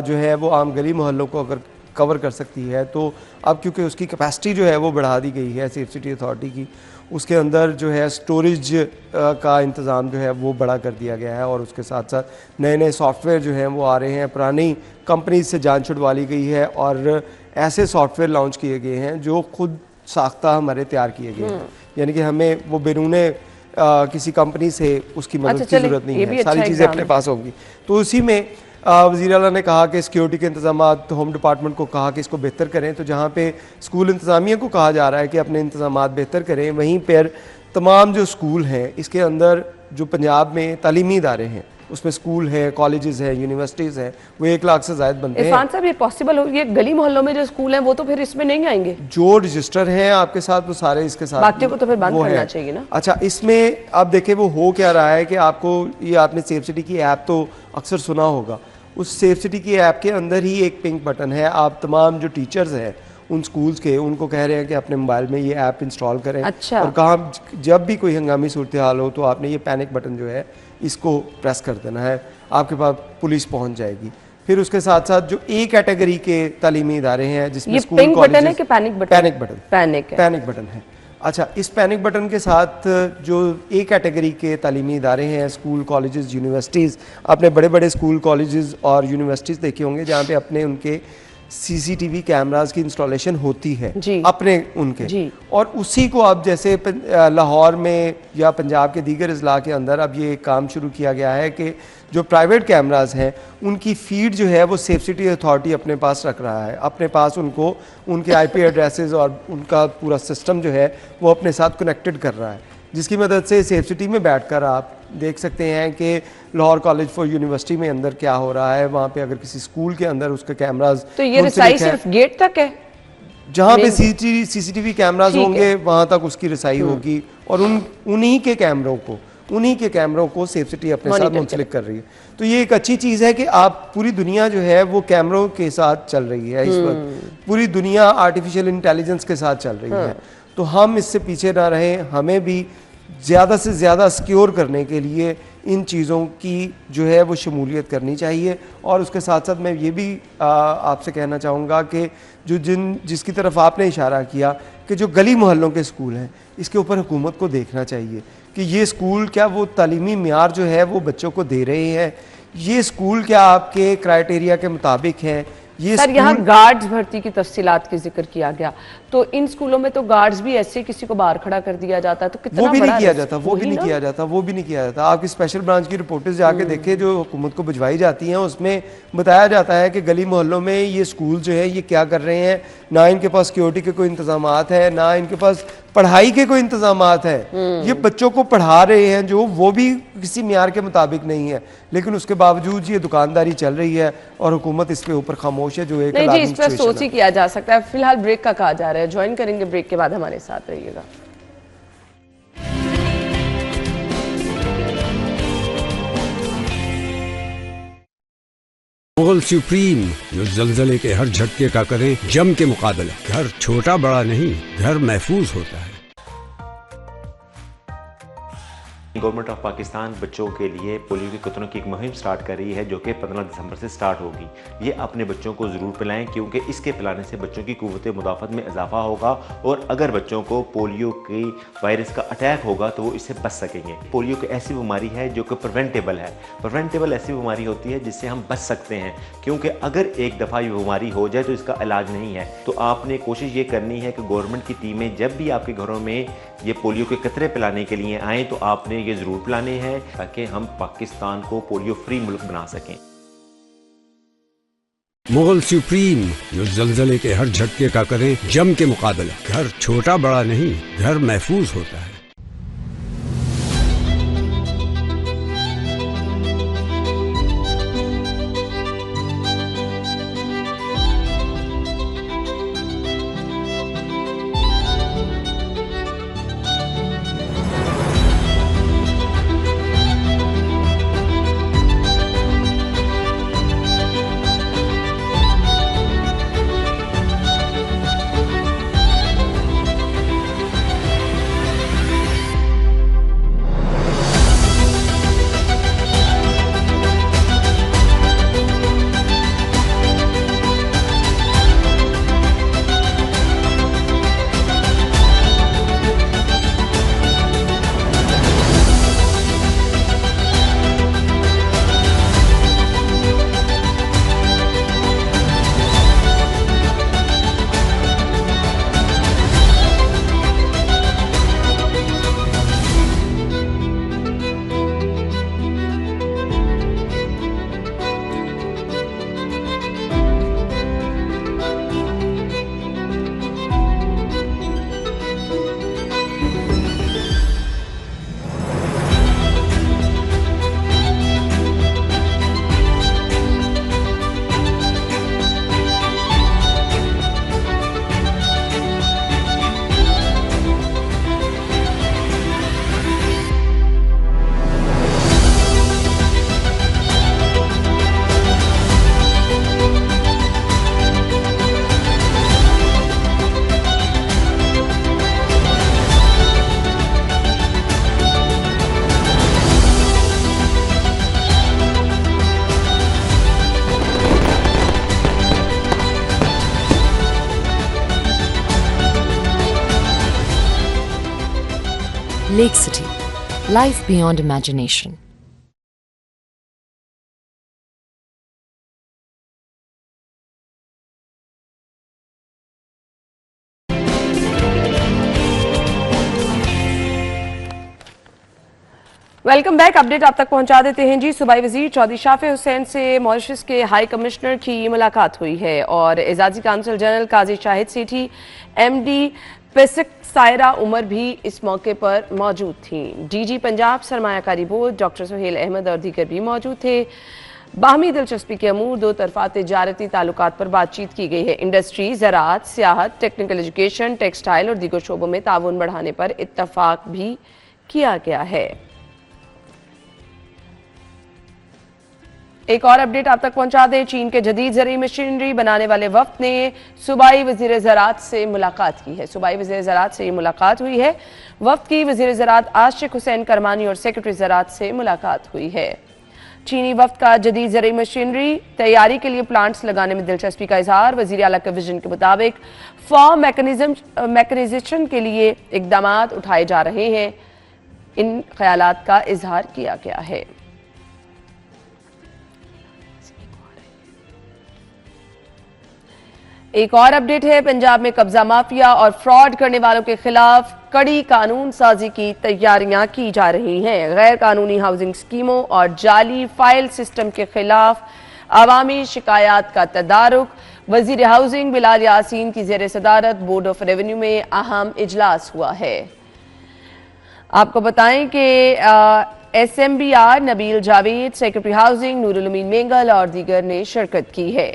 जो है वो आम गली मोहल्लों को अगर कवर कर सकती है, तो अब क्योंकि उसकी कैपेसिटी जो है वो बढ़ा दी गई है सेफ सिटी अथॉरिटी की, उसके अंदर जो है स्टोरेज का इंतज़ाम जो है वो बड़ा कर दिया गया है, और उसके साथ साथ नए नए सॉफ्टवेयर जो हैं वो आ रहे हैं, पुरानी कंपनीज से जान छुड़वा ली गई है और ऐसे सॉफ्टवेयर लॉन्च किए गए हैं जो खुद साख्ता हमारे तैयार किए गए हैं, यानी कि हमें वो बैरूने किसी कंपनी से उसकी मदद की ज़रूरत नहीं है, सारी चीज़ें अपने पास होंगी। तो उसी में वज़ीर आला ने कहा कि सिक्योरिटी के इंतज़ामात, होम डिपार्टमेंट को कहा कि इसको बेहतर करें, तो जहाँ पे स्कूल इंतज़ामिया को कहा जा रहा है कि अपने इंतज़ामात बेहतर करें, वहीं पर तमाम जो स्कूल हैं इसके अंदर जो पंजाब में तालीमी इदारे हैं उसमें स्कूल है, कॉलेजेस हैं, यूनिवर्सिटीज़ हैं, वो 1 लाख से ज़ायद बनते हैं। इरफान साहब, ये पॉसिबल हो, ये गली मोहल्लों में जो स्कूल हैं वो तो फिर इसमें नहीं आएंगे? जो रजिस्टर हैं आपके साथ वो सारे इसके साथ, बाकियों को तो फिर बंद करना चाहिए ना। अच्छा, इसमें आप देखें वो हो क्या रहा है कि आपको ये आपने सेफ सिटी की ऐप तो अक्सर सुना होगा, उस सेफ सिटी की ऐप के अंदर ही एक पिंक बटन है। आप तमाम जो टीचर्स हैं उन स्कूल्स के, उनको कह रहे हैं कि अपने मोबाइल में ये ऐप इंस्टॉल करें। अच्छा। और कहाँ जब भी कोई हंगामी सूरत हाल हो तो आपने ये पैनिक बटन जो है इसको प्रेस कर देना है, आपके पास पुलिस पहुंच जाएगी। फिर उसके साथ साथ जो ए कैटेगरी के तालीमी इदारे हैं जिसमें ये स्कूल, पिंक बटन है कि panic button? Panic button, panic button है। अच्छा, इस पैनिक बटन के साथ जो ए कैटेगरी के तालीमी इदारे हैं, स्कूल, कॉलेजेस, यूनिवर्सिटीज़, आपने बड़े बड़े स्कूल, कॉलेजेस और यूनिवर्सिटीज़ देखे होंगे जहाँ पे अपने उनके सीसीटीवी कैमरास की इंस्टॉलेशन होती है अपने उनके जी। और उसी को अब जैसे लाहौर में या पंजाब के दीगर अजला के अंदर अब ये काम शुरू किया गया है कि जो प्राइवेट कैमरास हैं उनकी फीड जो है वो सेफ सिटी अथॉरिटी अपने पास रख रहा है, अपने पास उनको उनके आईपी एड्रेसेस और उनका पूरा सिस्टम जो है वो अपने साथ कनेक्टेड कर रहा है, जिसकी मदद से सेफ सिटी में बैठकर आप देख सकते हैं कि लाहौर कॉलेज फॉर यूनिवर्सिटी में अंदर क्या हो रहा है, वहाँ पे अगर किसी स्कूल के अंदर उसके कैमराज, तो ये रिसाई सिर्फ गेट तक है? जहाँ पे सीसीटीवी कैमराज होंगे वहाँ तक उसकी रिसाई होगी और उन्हीं के कैमरों को सेफ सिटी अपने साथ मुंसलिक कर रही है। तो ये एक अच्छी चीज़ है कि आप पूरी दुनिया जो है वो कैमरों के साथ चल रही है इस वक्त, पूरी दुनिया आर्टिफिशियल इंटेलिजेंस के साथ चल रही है। तो हम इससे पीछे ना रहें, हमें भी ज़्यादा से ज़्यादा सिक्योर करने के लिए इन चीज़ों की जो है वो शमूलियत करनी चाहिए। और उसके साथ साथ मैं ये भी आपसे कहना चाहूँगा कि जिसकी तरफ आपने इशारा किया कि जो गली मोहल्लों के स्कूल हैं इसके ऊपर हुकूमत को देखना चाहिए कि ये स्कूल क्या वो तालीमी मियार जो है वो बच्चों को दे रहे हैं, ये स्कूल क्या आपके क्राइटेरिया के मुताबिक हैं। ये सर, यहाँ गार्ड्स भर्ती की तफसीलात की जिक्र किया गया, तो इन स्कूलों में तो गार्ड्स भी ऐसे किसी को बाहर खड़ा कर दिया जाता है, तो कितना वो भी बड़ा नहीं किया जाता, वो भी नहीं किया जाता। आपकी स्पेशल ब्रांच की रिपोर्टें जाके देखें जो हुकूमत को भिजवाई जाती हैं, उसमें बताया जाता है कि गली मोहल्लों में ये स्कूल जो है ये क्या कर रहे हैं, ना इनके पास सिक्योरिटी के कोई इंतजामात है, ना इनके पास पढ़ाई के कोई इंतजामात है। ये बच्चों को पढ़ा रहे हैं जो वो भी किसी मियार के मुताबिक नहीं है, लेकिन उसके बावजूद ये दुकानदारी चल रही है और हुकूमत इस पे ऊपर खामोश है, जो एक नहीं जी, इस पर सोच ही किया जा सकता है। फिलहाल ब्रेक का कहा जा रहा है, ज्वाइन करेंगे, ब्रेक के बाद हमारे साथ रहिएगा। मुगल सुप्रीम, जो जलजले के हर झटके का करें जम के मुकाबला। घर छोटा बड़ा नहीं, घर महफूज होता है। गवर्नमेंट ऑफ पाकिस्तान बच्चों के लिए पोलियो के कतरों की एक मुहिम स्टार्ट कर रही है जो कि 15 दिसंबर से स्टार्ट होगी। ये अपने बच्चों को ज़रूर पिलाएं क्योंकि इसके पिलाने से बच्चों की क़ुव्वत मुदाफ़त में इजाफा होगा और अगर बच्चों को पोलियो के वायरस का अटैक होगा तो वो इससे बच सकेंगे। पोलियो एक ऐसी बीमारी है जो कि प्रिवेंटेबल है। प्रिवेंटेबल ऐसी बीमारी होती है जिससे हम बच सकते हैं, क्योंकि अगर एक दफ़ा ये बीमारी हो जाए तो इसका इलाज नहीं है। तो आपने कोशिश ये करनी है कि गवर्नमेंट की टीमें जब भी आपके घरों में ये पोलियो के कतरे पिलाने के लिए आएँ तो आपने ये ज़रूर पिलाने हैं ताकि हम पाकिस्तान को पोलियो फ्री मुल्क बना सकें। मुगल सुप्रीम, जो जलजले के हर झटके का करें जम के मुकाबला। घर छोटा बड़ा नहीं, घर महफूज होता है। Lake City, life beyond imagination. Welcome back. Update आप तक पहुंचा देते हैं जी। सूबाई वजीर चौधरी शाफे हुसैन से मॉरिशस के हाई कमिश्नर की मुलाकात हुई है और एजाजी council general Qazi Shahid Sethi, MD पेसिक सायरा उमर भी इस मौके पर मौजूद थी। डीजी पंजाब सरमायाकारी बोर्ड डॉक्टर सुहेल अहमद और दीगर भी मौजूद थे। बाहमी दिलचस्पी के अमूर दो तरफा तजारती ताल्लुकात पर बातचीत की गई है। इंडस्ट्री, ज़राअत, सियाहत, टेक्निकल एजुकेशन, टेक्सटाइल और दीगर शोबों में ताउन बढ़ाने पर इत्तफाक भी किया गया है। एक और अपडेट आप तक पहुंचा दें। चीन के जदीद ज़रूरी मशीनरी बनाने वाले वफ्द ने सूबाई वज़ीर ज़राअत से मुलाकात की है। सूबाई वज़ीर ज़राअत से ये मुलाकात हुई है। वफ्द की वज़ीर ज़राअत आशिक हुसैन करमानी और सेक्रेटरी ज़राअत से मुलाकात हुई है। चीनी वफ्द का जदीद ज़रूरी मशीनरी तैयारी के लिए प्लांट्स लगाने में दिलचस्पी का इजहार। वज़ीर आला के विजन के मुताबिक फार्म मैकेनाइजेशन के लिए इकदाम उठाए जा रहे हैं। इन ख्यालात का इजहार किया गया है। एक और अपडेट है। पंजाब में कब्जा माफिया और फ्रॉड करने वालों के खिलाफ कड़ी कानून साजी की तैयारियां की जा रही हैं। गैर कानूनी हाउसिंग स्कीमों और जाली फाइल सिस्टम के खिलाफ अवामी शिकायत का तदारुक। वजीर हाउसिंग बिलाल यासीन की ज़ेर सदारत बोर्ड ऑफ रेवेन्यू में अहम इजलास हुआ है। आपको बताएं कि SMBR Nabeel Javed, secretary housing Noorul Amin Mengal और दीगर ने शिरकत की है।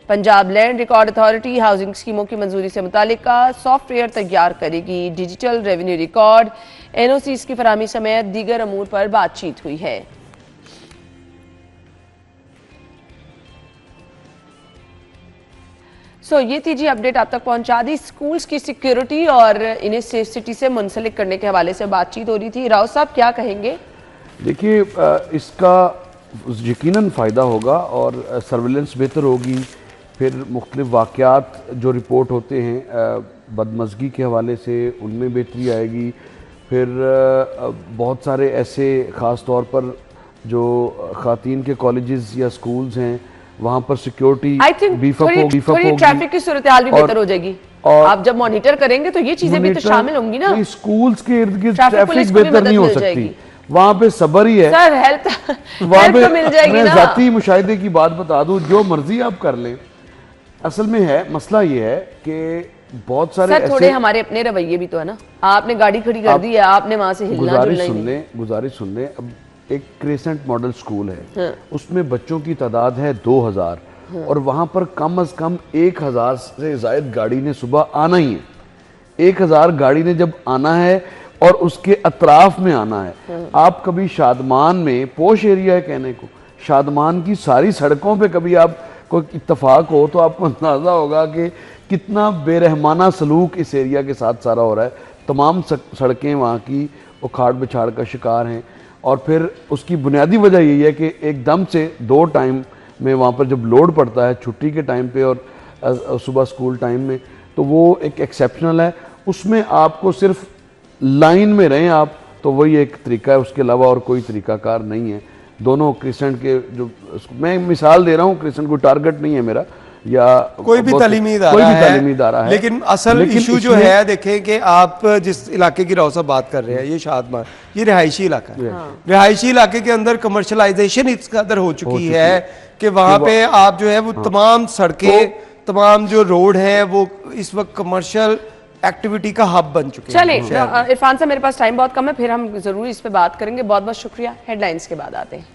Punjab land record authority housing स्कीमों की मंजूरी से मुतालिका सॉफ्टवेयर तैयार करेगी। डिजिटल रेवेन्यू रिकॉर्ड, NOCs की फराहमी समेत दीगर अमूर पर बातचीत हुई है। ये थी जी अपडेट आप तक पहुंचा दी। स्कूल्स की सिक्योरिटी और इन्हें सेफ सिटी से मुंसलिक करने के हवाले से बातचीत हो रही थी। राव साहब क्या कहेंगे? देखिए, इसका यकीनन फ़ायदा होगा और सर्विलेंस बेहतर होगी। फिर मुख्तलिफ वाक़यात जो रिपोर्ट होते हैं बदमज़गी के हवाले से, उनमें बेहतरी आएगी। फिर बहुत सारे ऐसे ख़ास तौर पर जो ख़ातीन के कॉलेजेस या स्कूल्स हैं, वहाँ पर सिक्योरिटी बीफअप होगी। ट्रैफिक की सूरत हाल भी बेहतर हो जाएगी। और आप जब मॉनिटर करेंगे तो ये चीज़ें भी तो शामिल होंगी ना। स्कूल्स के इर्द गिर्द ट्रैफिक बेहतर नहीं हो सकती, वहाँ पे सबर ही है। सर हेल्थ तो मिल जाएगी ना। ज़ाती मुशाहिदे की बात बता दूं, जो मर्जी आप कर लें, असल में है मसला ये है कि बहुत सारे सर थोड़े हमारे अपने रवैये भी तो है ना। आपने गाड़ी खड़ी कर दी है, आपने वहां से हिलना जुलना ही नहीं। गुजारिश सुन लें। अब एक क्रेसेंट मॉडल स्कूल है, उसमें बच्चों की तादाद है 2000 और वहां पर कम अज कम 1000 से जायद गाड़ी ने सुबह आना ही है। 1000 गाड़ी ने जब आना है और उसके अतराफ में आना है। आप कभी शादमान में, पोश एरिया है कहने को, शादमान की सारी सड़कों पे कभी आप कोई इत्तफाक हो तो आपको अंदाज़ा होगा कि कितना बेरहमाना सलूक इस एरिया के साथ सारा हो रहा है। तमाम सड़कें वहाँ की उखाड़ बिछाड़ का शिकार हैं। और फिर उसकी बुनियादी वजह यही है कि एकदम से 2 टाइम में वहाँ पर जब लोड पड़ता है, छुट्टी के टाइम पे और सुबह स्कूल टाइम में, तो वो एक एक्सेप्शनल है। उसमें आपको सिर्फ लाइन में रहें आप, तो वही एक तरीका है, उसके अलावा और कोई तरीकाकार नहीं है। दोनों क्रिसेंट के जो मैं मिसाल दे रहा हूँ, क्रिसेंट कोई टारगेट नहीं है मेरा या कोई भी तालीमी इदारा है, लेकिन असल इशू जो है देखें कि आप जिस इलाके की राव साहब बात कर रहे हैं, ये शादमान, ये रिहायशी इलाका है। रिहायशी इलाके के अंदर कमर्शलाइजेशन इस कदर हो चुकी है कि वहाँ पे आप जो है वो तमाम सड़कें, तमाम जो रोड है वो इस वक्त कमर्शियल एक्टिविटी का हब बन चुके हैं। चलिए इरफान साहब, मेरे पास टाइम बहुत कम है, फिर हम जरूर इस पे बात करेंगे। बहुत बहुत शुक्रिया। हेडलाइंस के बाद आते हैं।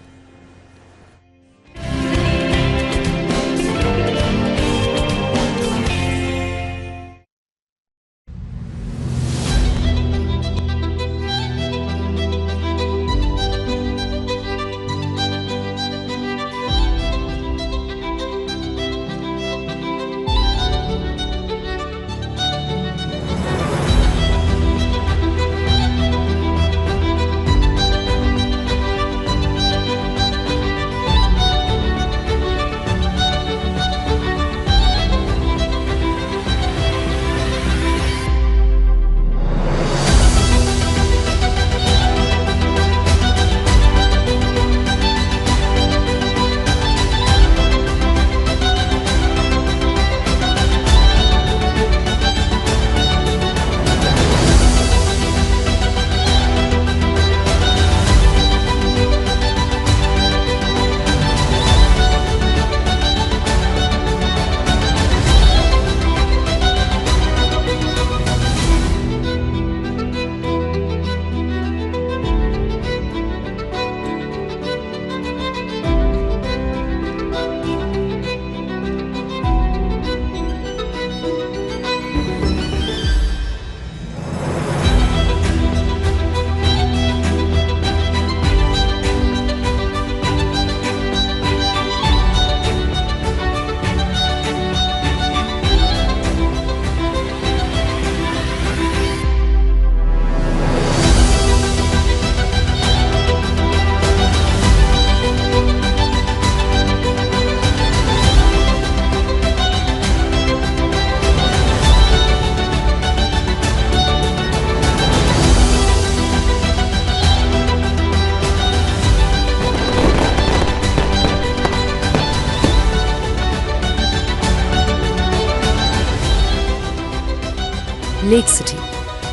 Lake City.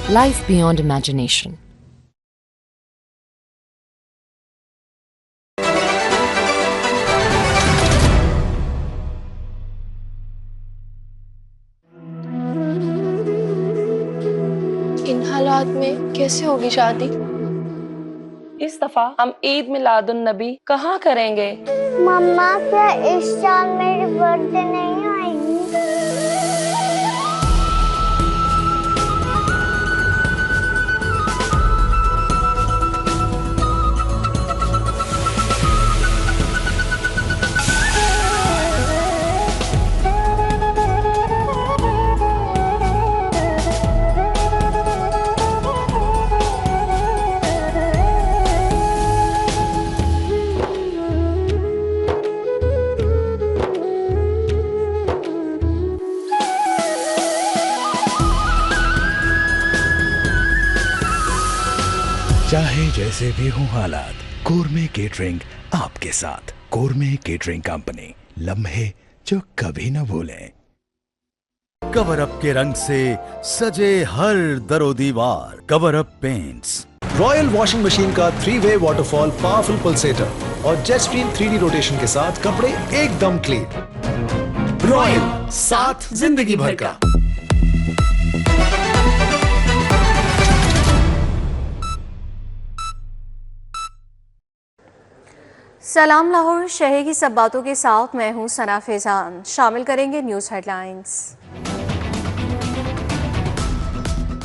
Life beyond imagination. इन हालात में कैसे होगी शादी? इस दफा हम ईद मिलादुन नबी कहाँ करेंगे? मम्मा क्या इस साल मेरी बर्थडे नहीं आएगी? चाहे जैसे भी हो हालात, कोरमे केटरिंग आपके साथ। कोरमे केटरिंग कंपनी, लम्हे जो कभी न भूलें। कवर अप के रंग से सजे हर दरो दीवार। Cover up paints. Royal washing machine का 3-वे वाटरफॉल पावरफुल पल्सेटर और जेट स्ट्रीम 3D रोटेशन के साथ कपड़े एकदम क्लीन। रॉयल, साथ जिंदगी भर का। सलाम लाहौर, शहर की सब बातों के साथ मैं हूं सना फैजान। शामिल करेंगे न्यूज़ हेडलाइंस।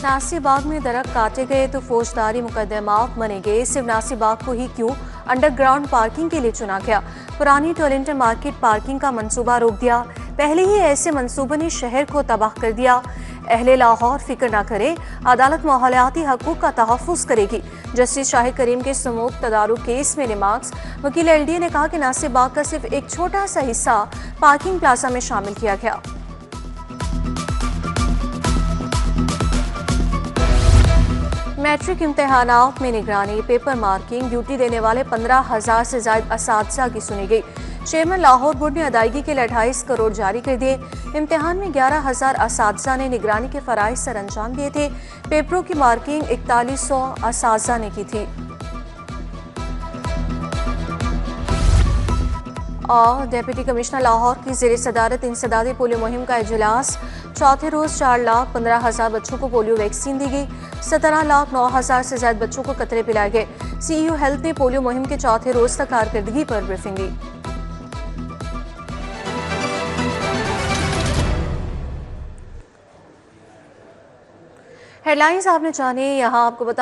नासिबाग में दरख्त काटे गए तो फौजदारी मुकदमात बने गए। सिर्फ नासिबाग को ही क्यों अंडरग्राउंड पार्किंग के लिए चुना गया? पुरानी टोरेंटन मार्केट पार्किंग का मंसूबा रोक दिया। पहले ही ऐसे मंसूबों ने शहर को तबाह कर दिया। अहले लाहौर फिक्र ना करें, अदालत माहौलियाती हकूक का तहफ़्फ़ुज़ करेगी। जस्टिस शाहिद करीम के समूक तदारुक केस में रिमार्क्स। वकील LDA ने कहा कि नासिबाग का सिर्फ एक छोटा सा हिस्सा पार्किंग प्लाजा में शामिल किया गया। मैट्रिक इम्तिहानात में निगरानी, पेपर मार्किंग ड्यूटी देने वाले 15,000 से ज़ायद असातिज़ा की सुनी गई। चेयरमैन लाहौर बोर्ड ने अदायगी के लिए 28 करोड़ जारी कर दिए। इम्तिहान में 11,000 असातिज़ा ने निगरानी के फ़राइज़ सर अंजाम दिए थे। पेपरों की मार्किंग 4100 असातिज़ा ने की थी। और डिप्टी कमिश्नर लाहौर की ज़ेर सदारत इंसदादी पोलियो मुहिम का इजलास। चौथे रोज़ 4,15,000 बच्चों को पोलियो वैक्सीन दी गई। 17,09,000 से ज़्यादा बच्चों को कतरे पिलाए गए। CEO हेल्थ ने पोलियो मुहिम के चौथे रोज़ तक कारकर्दगी पर ब्रीफिंग दी। हेडलाइंस आपने जाने, यहाँ आपको बता